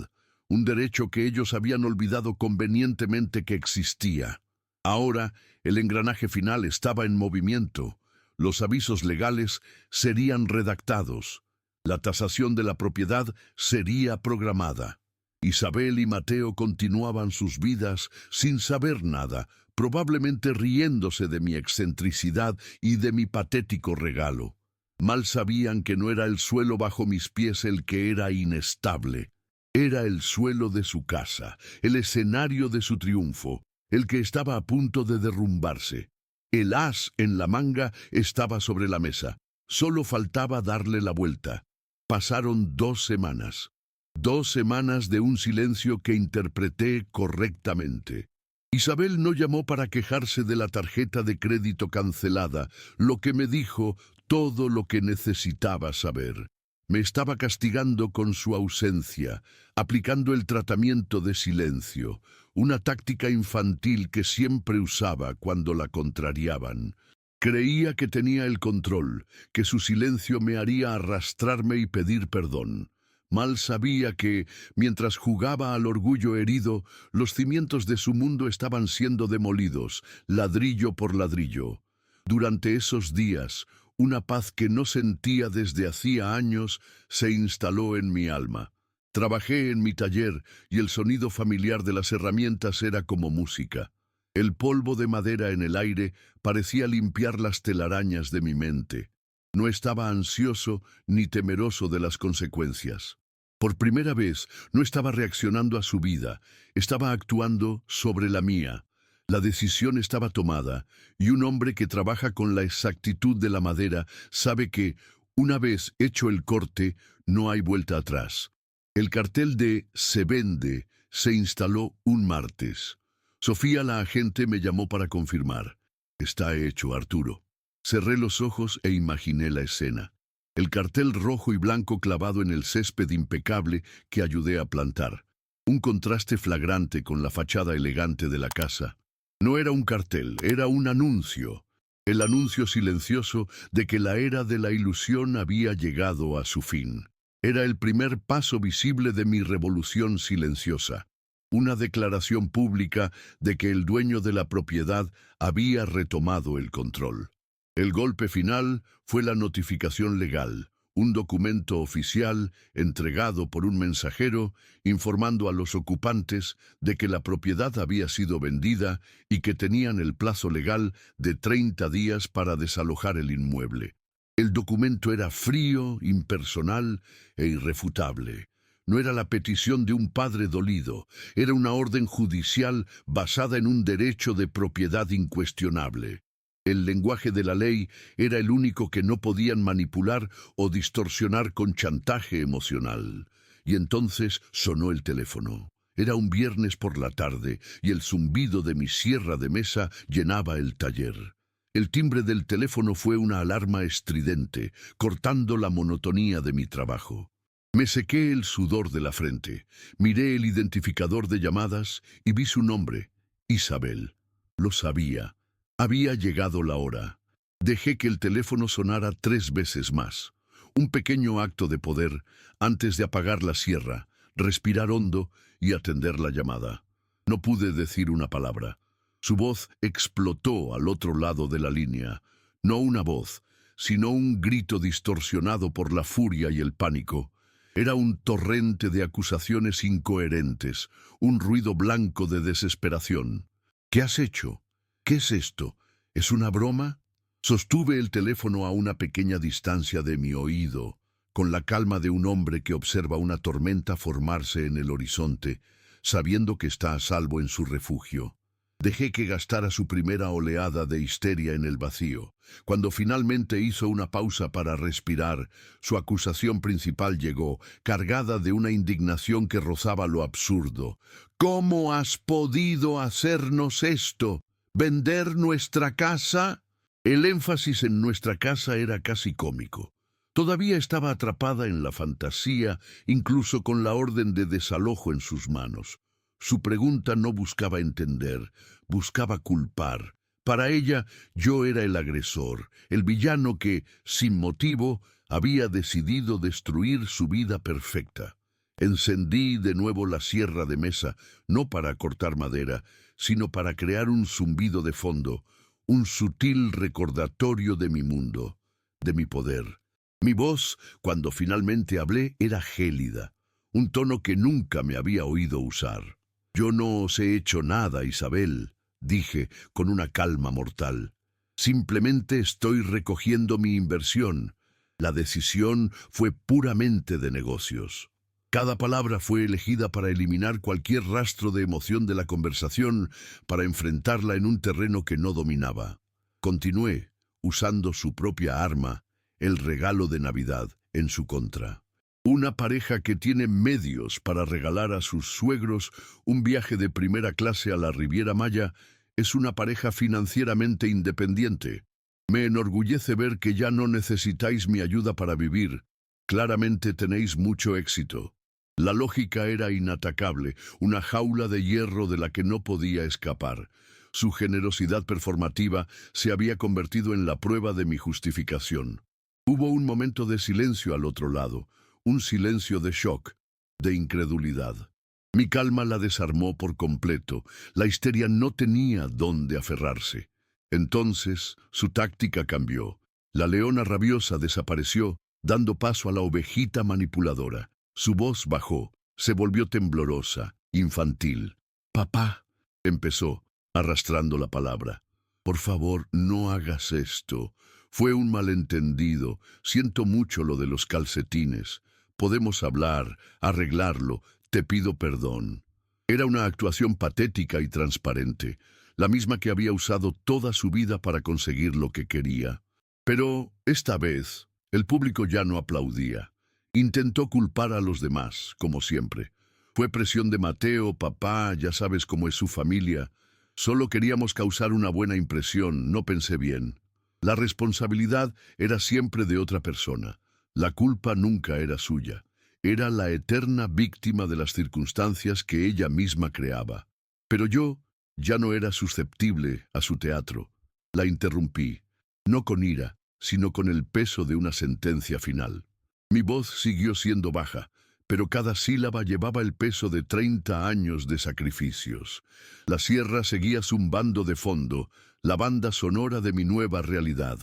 un derecho que ellos habían olvidado convenientemente que existía. Ahora, el engranaje final estaba en movimiento. Los avisos legales serían redactados. La tasación de la propiedad sería programada. Isabel y Mateo continuaban sus vidas sin saber nada, probablemente riéndose de mi excentricidad y de mi patético regalo. Mal sabían que no era el suelo bajo mis pies el que era inestable. Era el suelo de su casa, el escenario de su triunfo, el que estaba a punto de derrumbarse. El as en la manga estaba sobre la mesa. Solo faltaba darle la vuelta. Pasaron 2 semanas. 2 semanas de un silencio que interpreté correctamente. Isabel no llamó para quejarse de la tarjeta de crédito cancelada, lo que me dijo todo lo que necesitaba saber. Me estaba castigando con su ausencia, aplicando el tratamiento de silencio, una táctica infantil que siempre usaba cuando la contrariaban. Creía que tenía el control, que su silencio me haría arrastrarme y pedir perdón. Mal sabía que, mientras jugaba al orgullo herido, los cimientos de su mundo estaban siendo demolidos, ladrillo por ladrillo. Durante esos días, una paz que no sentía desde hacía años se instaló en mi alma. Trabajé en mi taller y el sonido familiar de las herramientas era como música. El polvo de madera en el aire parecía limpiar las telarañas de mi mente. No estaba ansioso ni temeroso de las consecuencias. Por primera vez no estaba reaccionando a su vida, estaba actuando sobre la mía. La decisión estaba tomada, y un hombre que trabaja con la exactitud de la madera sabe que, una vez hecho el corte, no hay vuelta atrás. El cartel de "Se vende" se instaló un martes. Sofía, la agente, me llamó para confirmar. Está hecho, Arturo. Cerré los ojos e imaginé la escena. El cartel rojo y blanco clavado en el césped impecable que ayudé a plantar. Un contraste flagrante con la fachada elegante de la casa. No era un cartel, era un anuncio. El anuncio silencioso de que la era de la ilusión había llegado a su fin. Era el primer paso visible de mi revolución silenciosa. Una declaración pública de que el dueño de la propiedad había retomado el control. El golpe final fue la notificación legal, un documento oficial entregado por un mensajero informando a los ocupantes de que la propiedad había sido vendida y que tenían el plazo legal de 30 días para desalojar el inmueble. El documento era frío, impersonal e irrefutable. No era la petición de un padre dolido, era una orden judicial basada en un derecho de propiedad incuestionable. El lenguaje de la ley era el único que no podían manipular o distorsionar con chantaje emocional. Y entonces sonó el teléfono. Era un viernes por la tarde y el zumbido de mi sierra de mesa llenaba el taller. El timbre del teléfono fue una alarma estridente, cortando la monotonía de mi trabajo. Me sequé el sudor de la frente, miré el identificador de llamadas y vi su nombre, Isabel. Lo sabía. Había llegado la hora. Dejé que el teléfono sonara 3 veces más. Un pequeño acto de poder antes de apagar la sierra, respirar hondo y atender la llamada. No pude decir una palabra. Su voz explotó al otro lado de la línea. No una voz, sino un grito distorsionado por la furia y el pánico. Era un torrente de acusaciones incoherentes, un ruido blanco de desesperación. ¿Qué has hecho? ¿Qué es esto? ¿Es una broma? Sostuve el teléfono a una pequeña distancia de mi oído. con la calma de un hombre que observa una tormenta formarse en el horizonte, sabiendo que está a salvo en su refugio. Dejé que gastara su primera oleada de histeria en el vacío. Cuando finalmente hizo una pausa para respirar, su acusación principal llegó, cargada de una indignación que rozaba lo absurdo. ¿Cómo has podido hacernos esto? ¿Vender nuestra casa? El énfasis en nuestra casa era casi cómico. Todavía estaba atrapada en la fantasía, incluso con la orden de desalojo en sus manos. Su pregunta no buscaba entender, buscaba culpar. Para ella, yo era el agresor, el villano que, sin motivo, había decidido destruir su vida perfecta. Encendí de nuevo la sierra de mesa, no para cortar madera, sino para crear un zumbido de fondo, un sutil recordatorio de mi mundo, de mi poder. Mi voz, cuando finalmente hablé, era gélida, un tono que nunca me había oído usar. «Yo no os he hecho nada, Isabel», dije con una calma mortal. «Simplemente estoy recogiendo mi inversión. La decisión fue puramente de negocios». Cada palabra fue elegida para eliminar cualquier rastro de emoción de la conversación, para enfrentarla en un terreno que no dominaba. Continué, usando su propia arma, el regalo de Navidad, en su contra. Una pareja que tiene medios para regalar a sus suegros un viaje de primera clase a la Riviera Maya es una pareja financieramente independiente. Me enorgullece ver que ya no necesitáis mi ayuda para vivir. Claramente tenéis mucho éxito. La lógica era inatacable, una jaula de hierro de la que no podía escapar. Su generosidad performativa se había convertido en la prueba de mi justificación. Hubo un momento de silencio al otro lado, un silencio de shock, de incredulidad. Mi calma la desarmó por completo. La histeria no tenía dónde aferrarse. Entonces, su táctica cambió. La leona rabiosa desapareció, dando paso a la ovejita manipuladora. Su voz bajó, se volvió temblorosa, infantil. «Papá», empezó, arrastrando la palabra. «Por favor, no hagas esto. Fue un malentendido. Siento mucho lo de los calcetines. Podemos hablar, arreglarlo. Te pido perdón». Era una actuación patética y transparente, la misma que había usado toda su vida para conseguir lo que quería. Pero, esta vez, el público ya no aplaudía. Intentó culpar a los demás, como siempre. Fue presión de Mateo, papá, ya sabes cómo es su familia. Solo queríamos causar una buena impresión, no pensé bien. La responsabilidad era siempre de otra persona. La culpa nunca era suya. Era la eterna víctima de las circunstancias que ella misma creaba. Pero yo ya no era susceptible a su teatro. La interrumpí, no con ira, sino con el peso de una sentencia final. Mi voz siguió siendo baja, pero cada sílaba llevaba el peso de 30 años de sacrificios. La sierra seguía zumbando de fondo, la banda sonora de mi nueva realidad.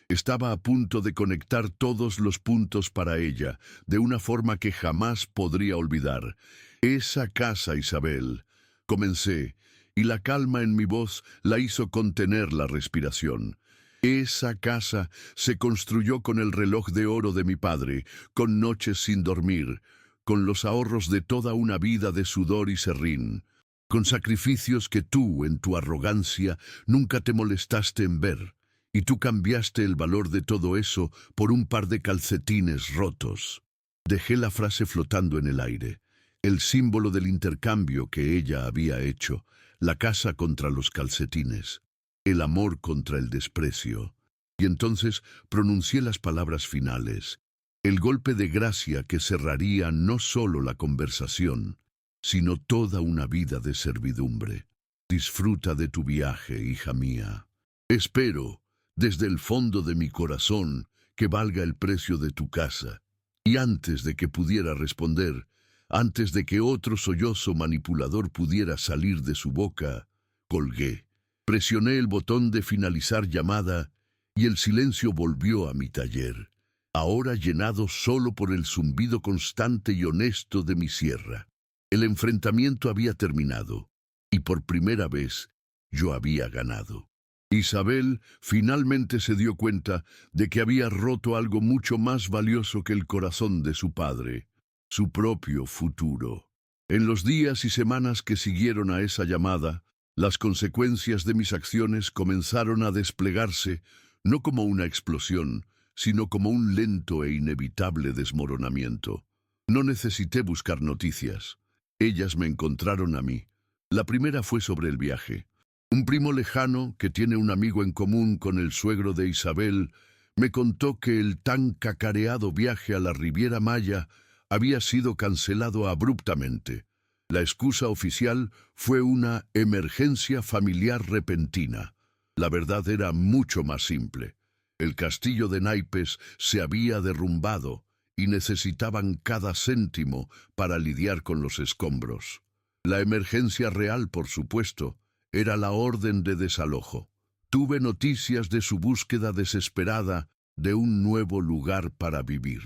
Estaba a punto de conectar todos los puntos para ella, de una forma que jamás podría olvidar. «Esa casa, Isabel», comencé, y la calma en mi voz la hizo contener la respiración. «Esa casa se construyó con el reloj de oro de mi padre, con noches sin dormir, con los ahorros de toda una vida de sudor y serrín, con sacrificios que tú, en tu arrogancia, nunca te molestaste en ver, y tú cambiaste el valor de todo eso por un par de calcetines rotos». Dejé la frase flotando en el aire, el símbolo del intercambio que ella había hecho, la casa contra los calcetines, el amor contra el desprecio. Y entonces pronuncié las palabras finales, el golpe de gracia que cerraría no solo la conversación, sino toda una vida de servidumbre. «Disfruta de tu viaje, hija mía. Espero, desde el fondo de mi corazón, que valga el precio de tu casa». Y antes de que pudiera responder, antes de que otro sollozo manipulador pudiera salir de su boca, colgué. Presioné el botón de finalizar llamada y el silencio volvió a mi taller, ahora llenado solo por el zumbido constante y honesto de mi sierra. El enfrentamiento había terminado y por primera vez yo había ganado. Isabel finalmente se dio cuenta de que había roto algo mucho más valioso que el corazón de su padre, su propio futuro. En los días y semanas que siguieron a esa llamada, las consecuencias de mis acciones comenzaron a desplegarse no como una explosión, sino como un lento e inevitable desmoronamiento. No necesité buscar noticias. Ellas me encontraron a mí. La primera fue sobre el viaje. Un primo lejano, que tiene un amigo en común con el suegro de Isabel, me contó que el tan cacareado viaje a la Riviera Maya había sido cancelado abruptamente. La excusa oficial fue una emergencia familiar repentina. La verdad era mucho más simple. El castillo de naipes se había derrumbado y necesitaban cada céntimo para lidiar con los escombros. La emergencia real, por supuesto, era la orden de desalojo. Tuve noticias de su búsqueda desesperada de un nuevo lugar para vivir.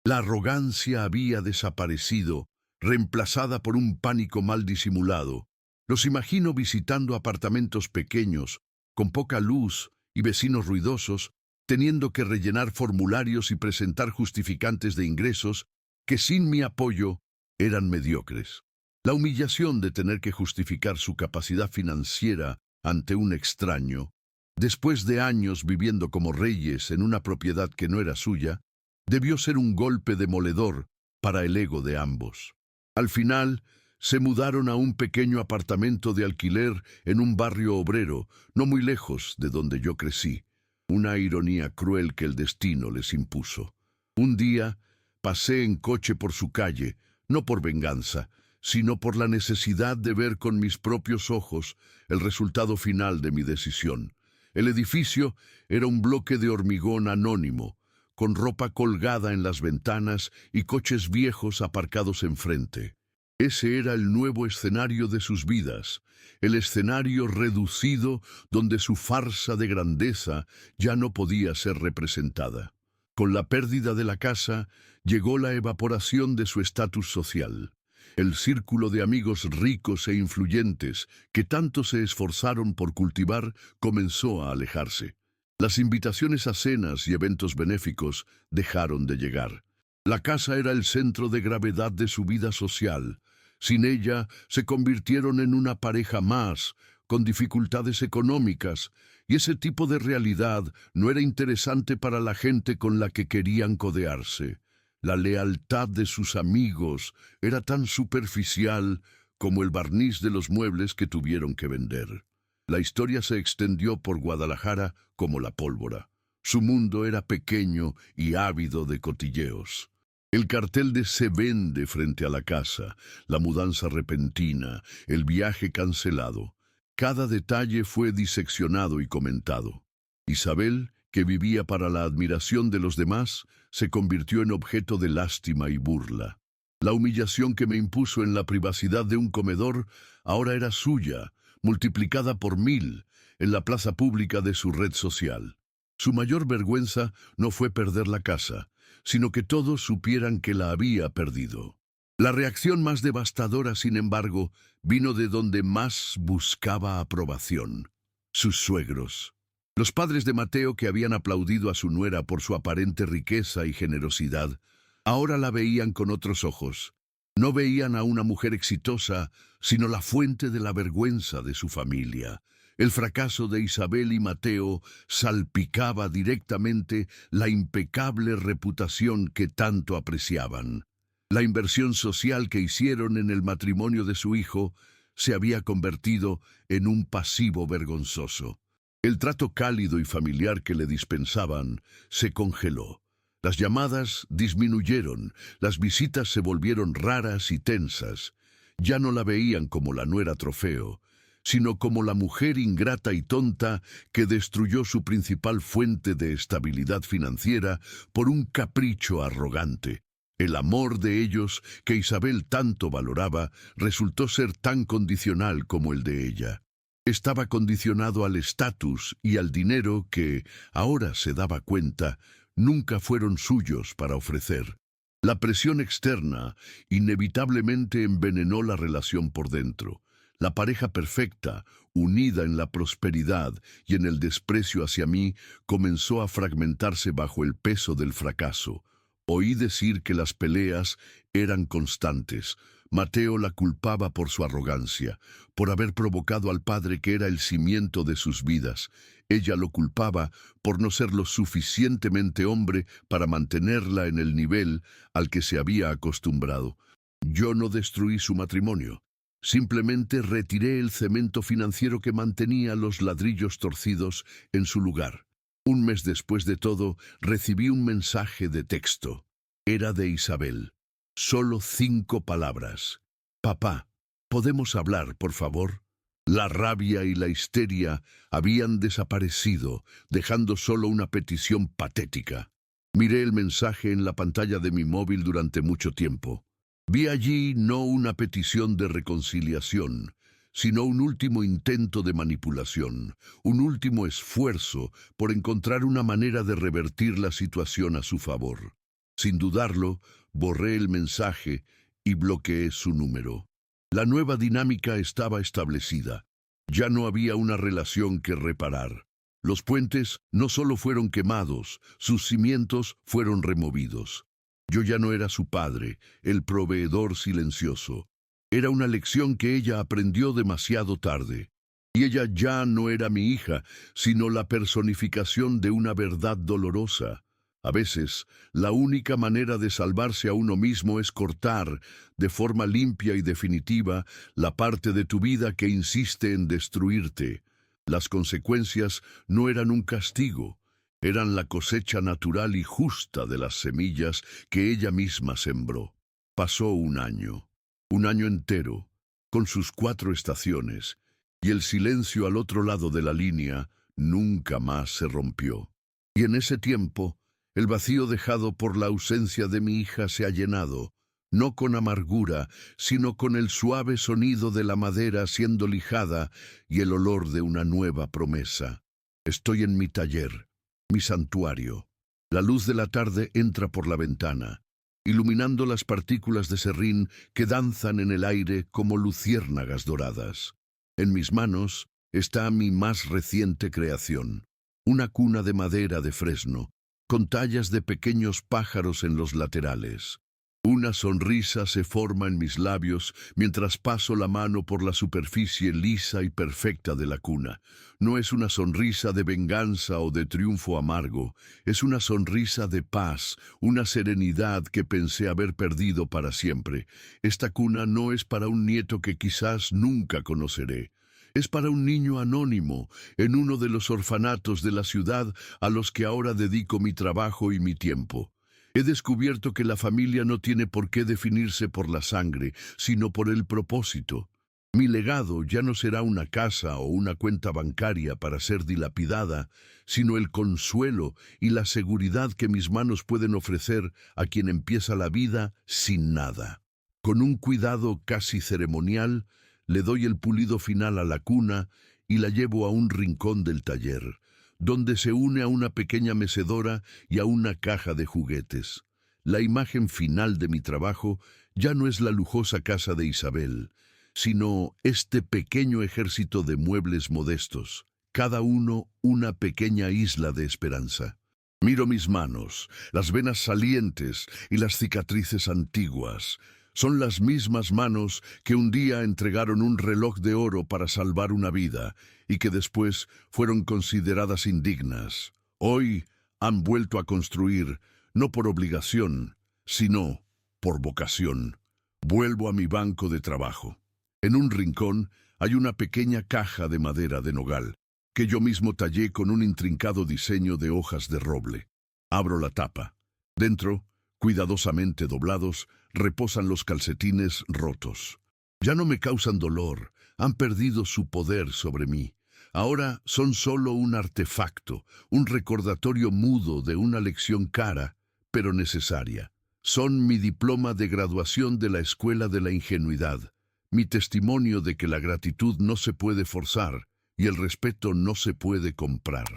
La arrogancia había desaparecido, reemplazada por un pánico mal disimulado. Los imagino visitando apartamentos pequeños, con poca luz y vecinos ruidosos, teniendo que rellenar formularios y presentar justificantes de ingresos que sin mi apoyo eran mediocres. La humillación de tener que justificar su capacidad financiera ante un extraño, después de años viviendo como reyes en una propiedad que no era suya, debió ser un golpe demoledor para el ego de ambos. Al final, se mudaron a un pequeño apartamento de alquiler en un barrio obrero, no muy lejos de donde yo crecí, una ironía cruel que el destino les impuso. Un día, pasé en coche por su calle, no por venganza, sino por la necesidad de ver con mis propios ojos el resultado final de mi decisión. El edificio era un bloque de hormigón anónimo, con ropa colgada en las ventanas y coches viejos aparcados enfrente. Ese era el nuevo escenario de sus vidas, el escenario reducido donde su farsa de grandeza ya no podía ser representada. Con la pérdida de la casa, llegó la evaporación de su estatus social. El círculo de amigos ricos e influyentes que tanto se esforzaron por cultivar comenzó a alejarse. Las invitaciones a cenas y eventos benéficos dejaron de llegar. La casa era el centro de gravedad de su vida social. Sin ella, se convirtieron en una pareja más, con dificultades económicas, y ese tipo de realidad no era interesante para la gente con la que querían codearse. La lealtad de sus amigos era tan superficial como el barniz de los muebles que tuvieron que vender. La historia se extendió por Guadalajara como la pólvora. Su mundo era pequeño y ávido de cotilleos. El cartel de "se vende" frente a la casa, la mudanza repentina, el viaje cancelado. Cada detalle fue diseccionado y comentado. Isabel, que vivía para la admiración de los demás, se convirtió en objeto de lástima y burla. La humillación que me impuso en la privacidad de un comedor ahora era suya, multiplicada por 1000 en la plaza pública de su red social. Su mayor vergüenza no fue perder la casa, sino que todos supieran que la había perdido. La reacción más devastadora, sin embargo, vino de donde más buscaba aprobación: sus suegros. Los padres de Mateo, que habían aplaudido a su nuera por su aparente riqueza y generosidad, ahora la veían con otros ojos. No veían a una mujer exitosa, sino la fuente de la vergüenza de su familia. El fracaso de Isabel y Mateo salpicaba directamente la impecable reputación que tanto apreciaban. La inversión social que hicieron en el matrimonio de su hijo se había convertido en un pasivo vergonzoso. El trato cálido y familiar que le dispensaban se congeló. Las llamadas disminuyeron, las visitas se volvieron raras y tensas. Ya no la veían como la nuera trofeo, sino como la mujer ingrata y tonta que destruyó su principal fuente de estabilidad financiera por un capricho arrogante. El amor de ellos, que Isabel tanto valoraba, resultó ser tan condicional como el de ella. Estaba condicionado al estatus y al dinero que, ahora se daba cuenta, nunca fueron suyos para ofrecer. La presión externa inevitablemente envenenó la relación por dentro. La pareja perfecta, unida en la prosperidad y en el desprecio hacia mí, comenzó a fragmentarse bajo el peso del fracaso. Oí decir que las peleas eran constantes. Mateo la culpaba por su arrogancia, por haber provocado al padre que era el cimiento de sus vidas. Ella lo culpaba por no ser lo suficientemente hombre para mantenerla en el nivel al que se había acostumbrado. Yo no destruí su matrimonio. Simplemente retiré el cemento financiero que mantenía los ladrillos torcidos en su lugar. Un mes después de todo, recibí un mensaje de texto. Era de Isabel. Solo 5 palabras. Papá, ¿podemos hablar, por favor? La rabia y la histeria habían desaparecido, dejando solo una petición patética. Miré el mensaje en la pantalla de mi móvil durante mucho tiempo. Vi allí no una petición de reconciliación, sino un último intento de manipulación, un último esfuerzo por encontrar una manera de revertir la situación a su favor. Sin dudarlo, borré el mensaje y bloqueé su número. La nueva dinámica estaba establecida. Ya no había una relación que reparar. Los puentes no solo fueron quemados, sus cimientos fueron removidos. Yo ya no era su padre, el proveedor silencioso. Era una lección que ella aprendió demasiado tarde. Y ella ya no era mi hija, sino la personificación de una verdad dolorosa. A veces, la única manera de salvarse a uno mismo es cortar, de forma limpia y definitiva, la parte de tu vida que insiste en destruirte. Las consecuencias no eran un castigo, eran la cosecha natural y justa de las semillas que ella misma sembró. Pasó un año entero, con sus 4 estaciones, y el silencio al otro lado de la línea nunca más se rompió. Y en ese tiempo, el vacío dejado por la ausencia de mi hija se ha llenado, no con amargura, sino con el suave sonido de la madera siendo lijada y el olor de una nueva promesa. Estoy en mi taller, mi santuario. La luz de la tarde entra por la ventana, iluminando las partículas de serrín que danzan en el aire como luciérnagas doradas. En mis manos está mi más reciente creación, una cuna de madera de fresno, con tallas de pequeños pájaros en los laterales. Una sonrisa se forma en mis labios mientras paso la mano por la superficie lisa y perfecta de la cuna. No es una sonrisa de venganza o de triunfo amargo, es una sonrisa de paz, una serenidad que pensé haber perdido para siempre. Esta cuna no es para un nieto que quizás nunca conoceré. Es para un niño anónimo, en uno de los orfanatos de la ciudad a los que ahora dedico mi trabajo y mi tiempo. He descubierto que la familia no tiene por qué definirse por la sangre, sino por el propósito. Mi legado ya no será una casa o una cuenta bancaria para ser dilapidada, sino el consuelo y la seguridad que mis manos pueden ofrecer a quien empieza la vida sin nada. Con un cuidado casi ceremonial, le doy el pulido final a la cuna y la llevo a un rincón del taller, donde se une a una pequeña mecedora y a una caja de juguetes. La imagen final de mi trabajo ya no es la lujosa casa de Isabel, sino este pequeño ejército de muebles modestos, cada uno una pequeña isla de esperanza. Miro mis manos, las venas salientes y las cicatrices antiguas. Son las mismas manos que un día entregaron un reloj de oro para salvar una vida y que después fueron consideradas indignas. Hoy han vuelto a construir, no por obligación, sino por vocación. Vuelvo a mi banco de trabajo. En un rincón hay una pequeña caja de madera de nogal, que yo mismo tallé con un intrincado diseño de hojas de roble. Abro la tapa. Dentro, cuidadosamente doblados, reposan los calcetines rotos. Ya no me causan dolor, han perdido su poder sobre mí. Ahora son solo un artefacto, un recordatorio mudo de una lección cara, pero necesaria. Son mi diploma de graduación de la Escuela de la Ingenuidad, mi testimonio de que la gratitud no se puede forzar y el respeto no se puede comprar.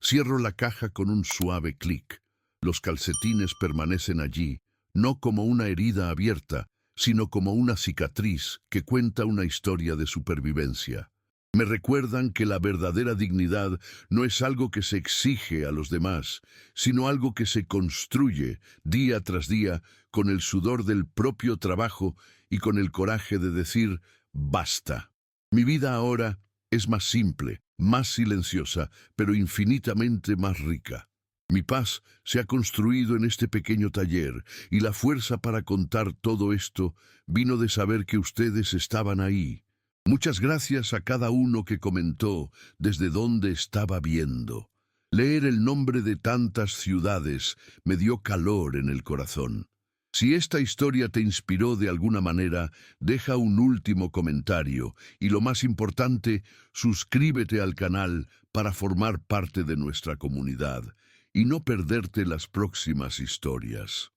Cierro la caja con un suave clic. Los calcetines permanecen allí, no como una herida abierta, sino como una cicatriz que cuenta una historia de supervivencia. Me recuerdan que la verdadera dignidad no es algo que se exige a los demás, sino algo que se construye día tras día con el sudor del propio trabajo y con el coraje de decir basta. Mi vida ahora es más simple, más silenciosa, pero infinitamente más rica. Mi paz se ha construido en este pequeño taller y la fuerza para contar todo esto vino de saber que ustedes estaban ahí. Muchas gracias a cada uno que comentó desde dónde estaba viendo. Leer el nombre de tantas ciudades me dio calor en el corazón. Si esta historia te inspiró de alguna manera, deja un último comentario y lo más importante, suscríbete al canal para formar parte de nuestra comunidad y no perderte las próximas historias.